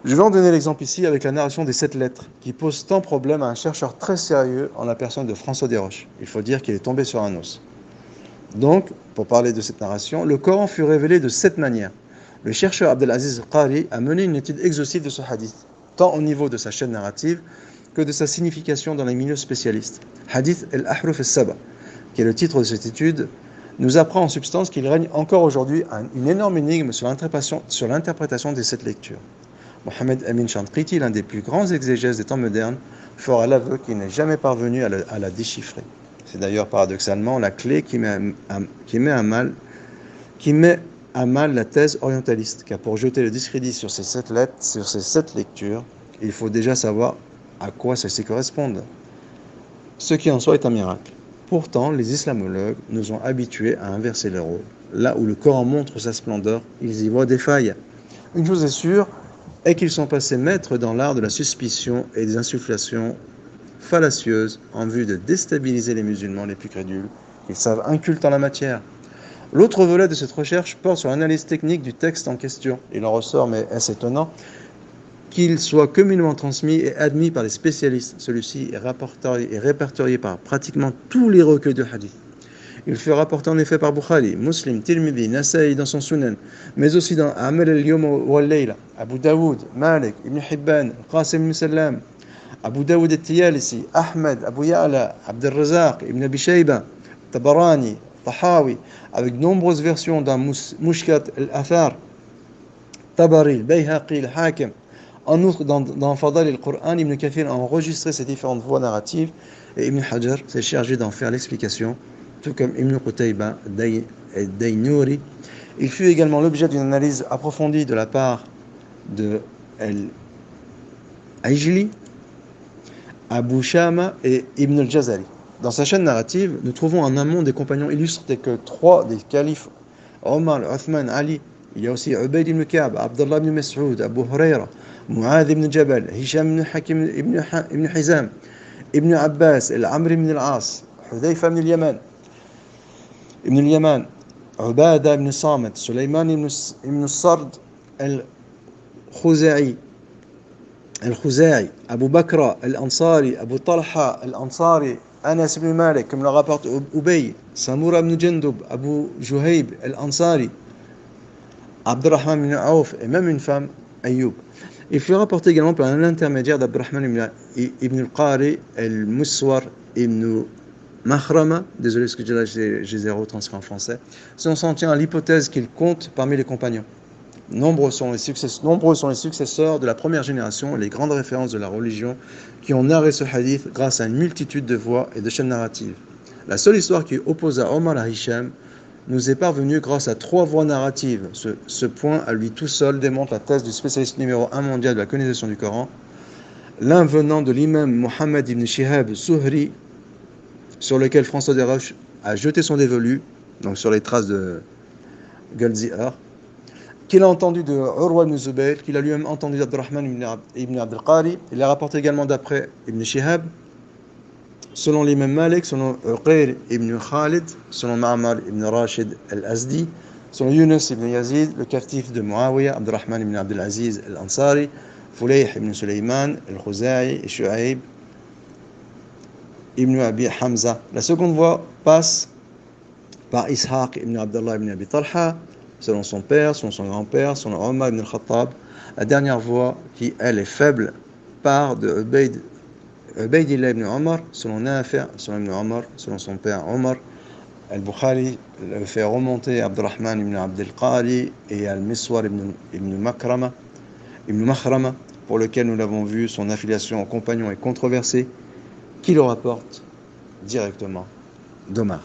je vais en donner l'exemple ici avec la narration des 7 lettres, qui pose tant problème à un chercheur très sérieux en la personne de François Desroches. Il faut dire qu'il est tombé sur un os. Donc, pour parler de cette narration, le Coran fut révélé de 7 manières. Le chercheur Abdelaziz Qari a mené une étude exhaustive de ce hadith, tant au niveau de sa chaîne narrative que de sa signification dans les milieux spécialistes. Hadith al-Ahruf al-Saba, qui est le titre de cette étude, nous apprend en substance qu'il règne encore aujourd'hui une énorme énigme sur l'interprétation des 7 lectures. Mohamed Amin Chantriti, l'un des plus grands exégèses des temps modernes, fera l'aveu qu'il n'est jamais parvenu à la déchiffrer. C'est d'ailleurs paradoxalement la clé qui met à mal la thèse orientaliste, car pour jeter le discrédit sur ces 7 lettres, sur ces 7 lectures, il faut déjà savoir à quoi celles-ci correspondent. Ce qui en soi est un miracle. Pourtant, les islamologues nous ont habitués à inverser les rôles. Là où le Coran montre sa splendeur, ils y voient des failles. Une chose est sûre, est qu'ils sont passés maîtres dans l'art de la suspicion et des insufflations fallacieuses en vue de déstabiliser les musulmans les plus crédules. Ils savent incultes en la matière. L'autre volet de cette recherche porte sur l'analyse technique du texte en question. Il en ressort, mais est-ce étonnant, qu'il soit communément transmis et admis par les spécialistes. Celui-ci est répertorié par pratiquement tous les recueils de hadith. Il fut rapporté en effet par Bukhari, Muslim, Tirmidhi, Nasa'i dans son Sunan, mais aussi dans Amal al-Yawm wal-Layla, Abu Daoud, Malik, Ibn Hibban, Qasim ibn Sallam, Abu Daoud al-Tiyalisi, Ahmed, Abu Ya'la, Abd al-Razaq, Ibn Abi Shayba, Tabarani, Tahawi, avec de nombreuses versions dans Mushkat al-Athar, Tabari, Bayhaqi, al-Hakim. En outre, dans Fadal al-Qur'an, Ibn Kathir a enregistré ces différentes voix narratives et Ibn Hajar s'est chargé d'en faire l'explication, tout comme Ibn Qutayba et Daynouri. Il fut également l'objet d'une analyse approfondie de la part de Al-Ajli, Abu Shama et Ibn al-Jazari. Dans sa chaîne narrative, nous trouvons en amont des compagnons illustres tels que 3 des califes Omar, Othman, Ali. Il y a aussi Ubayd ibn Ka'b, Abdullah ibn Mas'ud, Abu Huraira, Mu'adh ibn Jabal, Hisham ibn Hakim ibn Hizam, Ibn Abbas, Al-Amr ibn al-As, Hudayfa ibn al-Yaman, Ubada ibn Samit, Sulaiman ibn Sard al-Khuza'i, Abu Bakr al-Ansari, Abu Talha al-Ansari, Anas ibn Malik, comme le rapporte Ubay, Samura ibn Jandub, Abu Juhayb al-Ansari, Abdurrahman ibn Auf, et même une femme, Ayyub. Il fut rapporté également par l'intermédiaire d'Abdurrahman ibn al-Qari, al-Muswar ibn Makhrama, désolé ce que je les ai retranscrits en français, si on s'en tient à l'hypothèse qu'il compte parmi les compagnons. Nombreux sont les successeurs de la première génération et les grandes références de la religion qui ont narré ce hadith grâce à une multitude de voix et de chaînes narratives. La seule histoire qui opposa Omar à Hisham nous est parvenue grâce à 3 voix narratives. Ce point, à lui tout seul, démontre la thèse du spécialiste numéro 1 mondial de la colonisation du Coran, l'un venant de l'imam Mohammed ibn Shihab Zuhri, sur lequel François Desroches a jeté son dévolu, donc sur les traces de Goldziher, qu'il a entendu de Urwa ibn Zubayr, qu'il a lui-même entendu d'Abdurrahman ibn Abd al-Qari. Il a rapporté également d'après Ibn Shihab, selon l'imam Malik, selon Uqayr ibn Khalid, selon Ma'mar ibn Rashid al-Azdi, selon Yunus ibn Yazid, le captif de Muawiyah, Abdurrahman ibn Abd al-Aziz al-Ansari, Fulayh ibn Sulayman al-Khuza'i et Shu'aib ibn Abi Hamza. La seconde voie passe par Ishaq ibn Abdullah ibn Abi Talha, selon son père, selon son grand-père, selon Omar ibn al-Khattab. La dernière voie, qui elle est faible, part de Ubaydillah ibn Omar, selon Nafi', selon Ibn Omar, selon son père Omar. Al-Bukhari le fait remonter Abdurrahman ibn Abd al-Qari et Al-Miswar ibn Makhrama, pour lequel nous l'avons vu, son affiliation au compagnon est controversée, qui le rapporte directement d'Omar.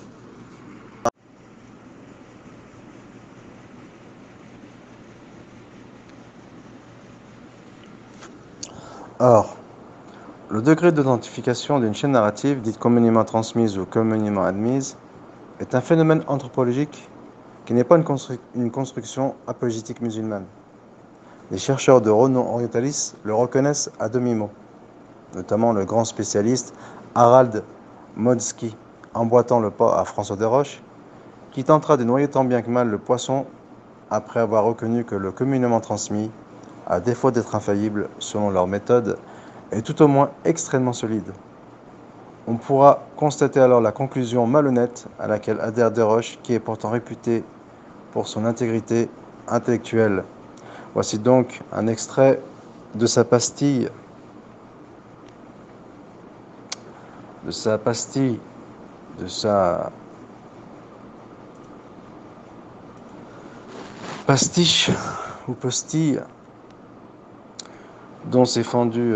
Or, le degré d'identification d'une chaîne narrative, dite communément transmise ou communément admise, est un phénomène anthropologique qui n'est pas une construction apologétique musulmane. Les chercheurs de renom orientalistes le reconnaissent à demi-mot, notamment le grand spécialiste Harald Modsky, emboîtant le pas à François Desroches, qui tentera de noyer tant bien que mal le poisson après avoir reconnu que le communément transmis, à défaut d'être infaillible selon leur méthode, est tout au moins extrêmement solide. On pourra constater alors la conclusion malhonnête à laquelle adhère Desroches, qui est pourtant réputé pour son intégrité intellectuelle. Voici donc un extrait de sa pastille, pastiche ou postille, dont s'est fendu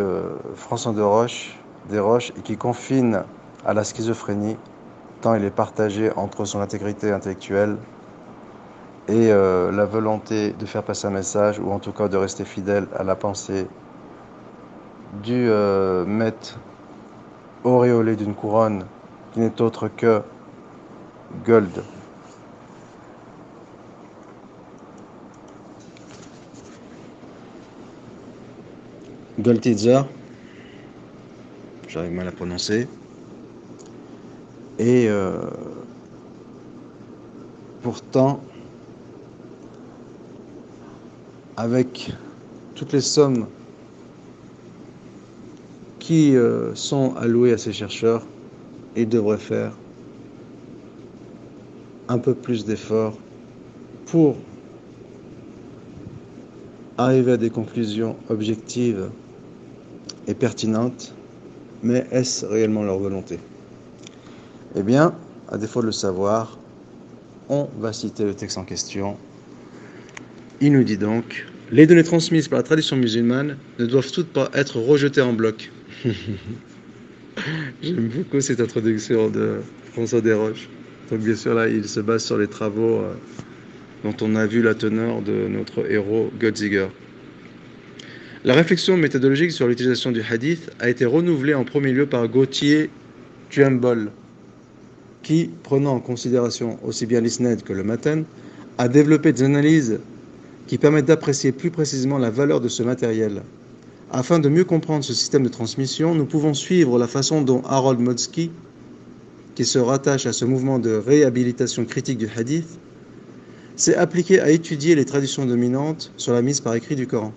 François Desroches et qui confine à la schizophrénie, tant il est partagé entre son intégrité intellectuelle et la volonté de faire passer un message, ou en tout cas de rester fidèle à la pensée du maître auréolé d'une couronne qui n'est autre que Gold. Goltitzer, j'arrive mal à prononcer, et pourtant, avec toutes les sommes qui sont allouées à ces chercheurs, ils devraient faire un peu plus d'efforts pour arriver à des conclusions objectives et pertinentes, mais est-ce réellement leur volonté? Eh bien, à défaut de le savoir, on va citer le texte en question. Il nous dit donc: les données transmises par la tradition musulmane ne doivent toutes pas être rejetées en bloc. J'aime beaucoup cette introduction de François Desroches. Donc bien sûr là, il se base sur les travaux dont on a vu la teneur de notre héros Goldziher. La réflexion méthodologique sur l'utilisation du hadith a été renouvelée en premier lieu par Gauthier Tuembol, qui, prenant en considération aussi bien l'isnad que le matan, a développé des analyses qui permettent d'apprécier plus précisément la valeur de ce matériel. Afin de mieux comprendre ce système de transmission, nous pouvons suivre la façon dont Harold Modsky, qui se rattache à ce mouvement de réhabilitation critique du hadith, s'est appliqué à étudier les traditions dominantes sur la mise par écrit du Coran.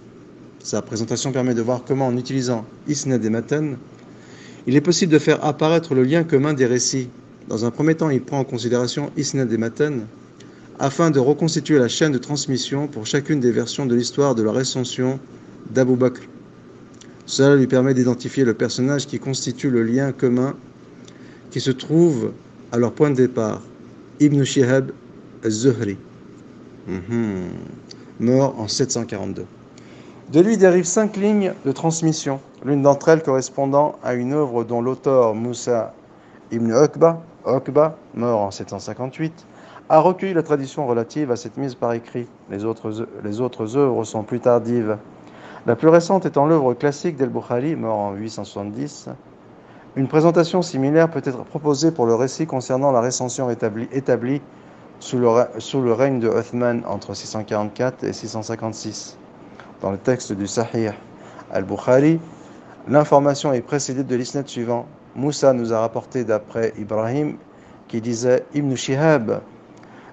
Sa présentation permet de voir comment, en utilisant isnad et matan, il est possible de faire apparaître le lien commun des récits. Dans un premier temps, il prend en considération isnad et matan afin de reconstituer la chaîne de transmission pour chacune des versions de l'histoire de la récension d'Abu Bakr. Cela lui permet d'identifier le personnage qui constitue le lien commun qui se trouve à leur point de départ, Ibn Shihab al-Zuhri, mort en 742. De lui dérivent 5 lignes de transmission, l'une d'entre elles correspondant à une œuvre dont l'auteur Moussa ibn Uqba, mort en 758, a recueilli la tradition relative à cette mise par écrit. Les autres œuvres sont plus tardives. La plus récente étant l'œuvre classique d'Al-Bukhari, mort en 870. Une présentation similaire peut être proposée pour le récit concernant la récension établie sous le règne de Uthman entre 644 et 656. Dans le texte du Sahih al-Bukhari, l'information est précédée de l'isnad suivant. Moussa nous a rapporté d'après Ibrahim qui disait Ibn Shihab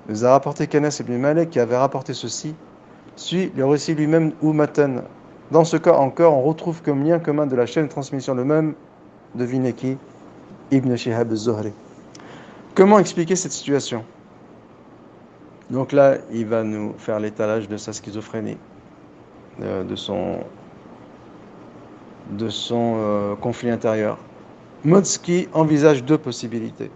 nous a rapporté qu'Anas ibn Malik qui avait rapporté ceci, suit le récit lui-même ou matan. Dans ce cas encore, on retrouve comme lien commun de la chaîne de transmission le même, devinez qui, Ibn Shihab al-Zuhri. Comment expliquer cette situation? Donc là, il va nous faire l'étalage de sa schizophrénie, de son conflit intérieur. Modsky envisage 2 possibilités.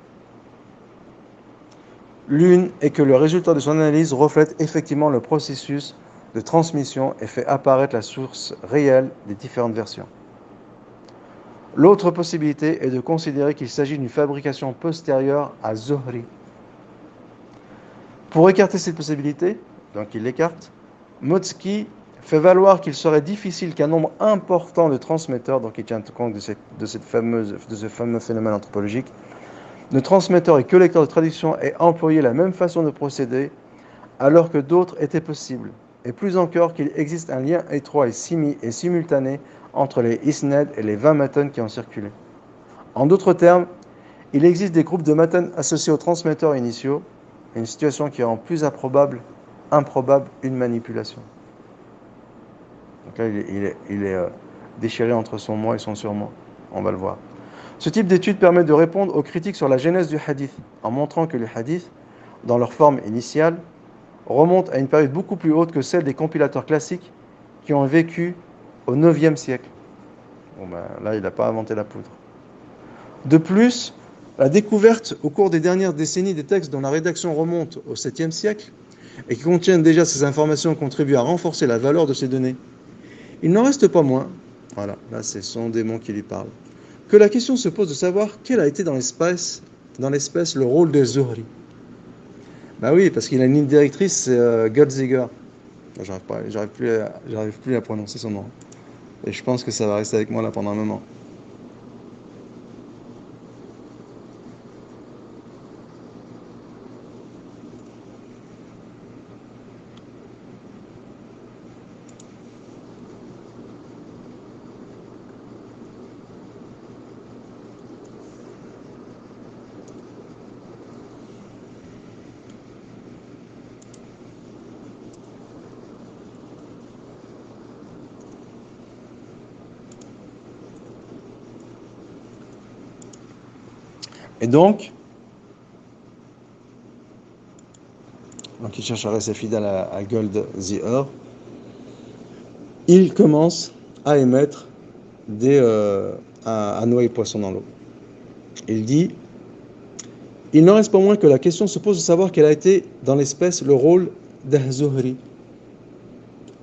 L'une est que le résultat de son analyse reflète effectivement le processus de transmission et fait apparaître la source réelle des différentes versions. L'autre possibilité est de considérer qu'il s'agit d'une fabrication postérieure à Zuhri. Pour écarter cette possibilité, donc il l'écarte, Modsky fait valoir qu'il serait difficile qu'un nombre important de transmetteurs, donc il tient compte de ce fameux phénomène anthropologique, de transmetteurs et collecteurs de traduction aient employé la même façon de procéder alors que d'autres étaient possibles, et plus encore qu'il existe un lien étroit et simultané entre les isnad et les 20 matans qui ont circulé. En d'autres termes, il existe des groupes de matans associés aux transmetteurs initiaux, une situation qui rend plus improbable une manipulation. Donc là, il est déchiré entre son moi et son surmoi. On va le voir. Ce type d'étude permet de répondre aux critiques sur la genèse du hadith, en montrant que les hadiths, dans leur forme initiale, remontent à une période beaucoup plus haute que celle des compilateurs classiques qui ont vécu au IXe siècle. Là, il n'a pas inventé la poudre. De plus, la découverte au cours des dernières décennies des textes dont la rédaction remonte au 7e siècle et qui contiennent déjà ces informations contribuent à renforcer la valeur de ces données. Il n'en reste pas moins, voilà, là c'est son démon qui lui parle, que la question se pose de savoir quel a été dans l'espèce le rôle de Zuhri. Oui, parce qu'il a une ligne directrice, c'est Goldziger. J'arrive plus à prononcer son nom. Et je pense que ça va rester avec moi là pendant un moment. Et donc il cherche à rester fidèle à Goldziher. Il commence à émettre à noyer le poisson dans l'eau. Il dit il n'en reste pas moins que la question se pose de savoir quel a été dans l'espèce le rôle d'Az-Zuhri.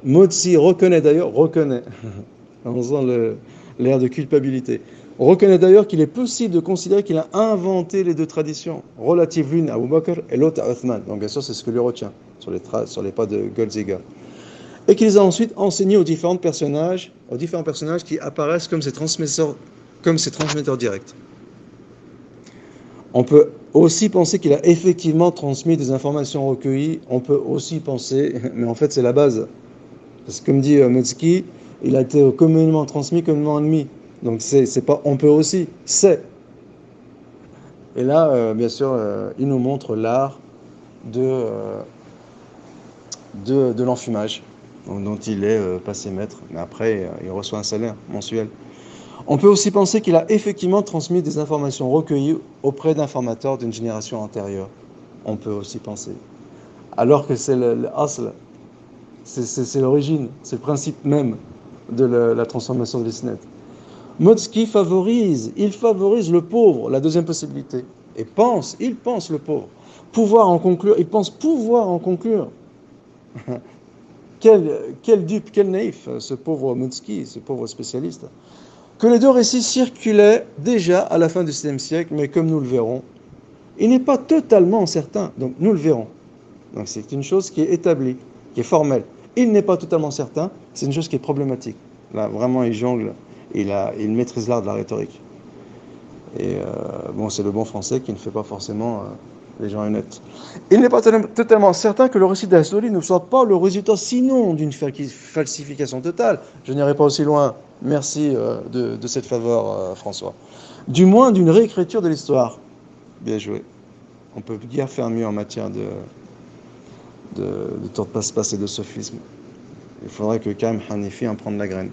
Modsky reconnaît, on sent l'air de culpabilité. On reconnaît d'ailleurs qu'il est possible de considérer qu'il a inventé les 2 traditions, relatives l'une à Abu Bakr et l'autre à Uthman. Donc bien sûr, c'est ce que lui retient sur les pas de Goldziger. et qu'il les a ensuite enseignés aux différents personnages qui apparaissent comme ces transmetteurs directs. On peut aussi penser qu'il a effectivement transmis des informations recueillies. On peut aussi penser, mais en fait c'est la base. Parce que comme dit Metzki, il a été communément transmis, communément admis. Donc c'est pas on peut aussi, c'est. Et là, bien sûr, il nous montre l'art de l'enfumage, dont il est passé maître. Mais après, il reçoit un salaire mensuel. On peut aussi penser qu'il a effectivement transmis des informations recueillies auprès d'informateurs d'une génération antérieure. On peut aussi penser. Alors que c'est le asl, c'est l'origine, c'est le principe même de la transformation de l'Isnet. Motzki favorise le pauvre, la deuxième possibilité. Et il pense le pauvre. Il pense pouvoir en conclure. Quel dupe, quel naïf, ce pauvre Motzki, ce pauvre spécialiste. Que les deux récits circulaient déjà à la fin du VIe siècle, mais comme nous le verrons, il n'est pas totalement certain, donc nous le verrons. Donc c'est une chose qui est établie, qui est formelle. Il n'est pas totalement certain, c'est une chose qui est problématique. Là, vraiment, il jongle, il maîtrise l'art de la rhétorique. Et c'est le bon français qui ne fait pas forcément les gens honnêtes. Il n'est pas totalement certain que le récit d'Astoli ne soit pas le résultat sinon d'une falsification totale. Je n'irai pas aussi loin. Merci de cette faveur, François. Du moins d'une réécriture de l'histoire. Bien joué. On peut guère faire mieux en matière de tour de passe-passe et de sophisme. Il faudrait que Karim Hanifi en prenne la graine.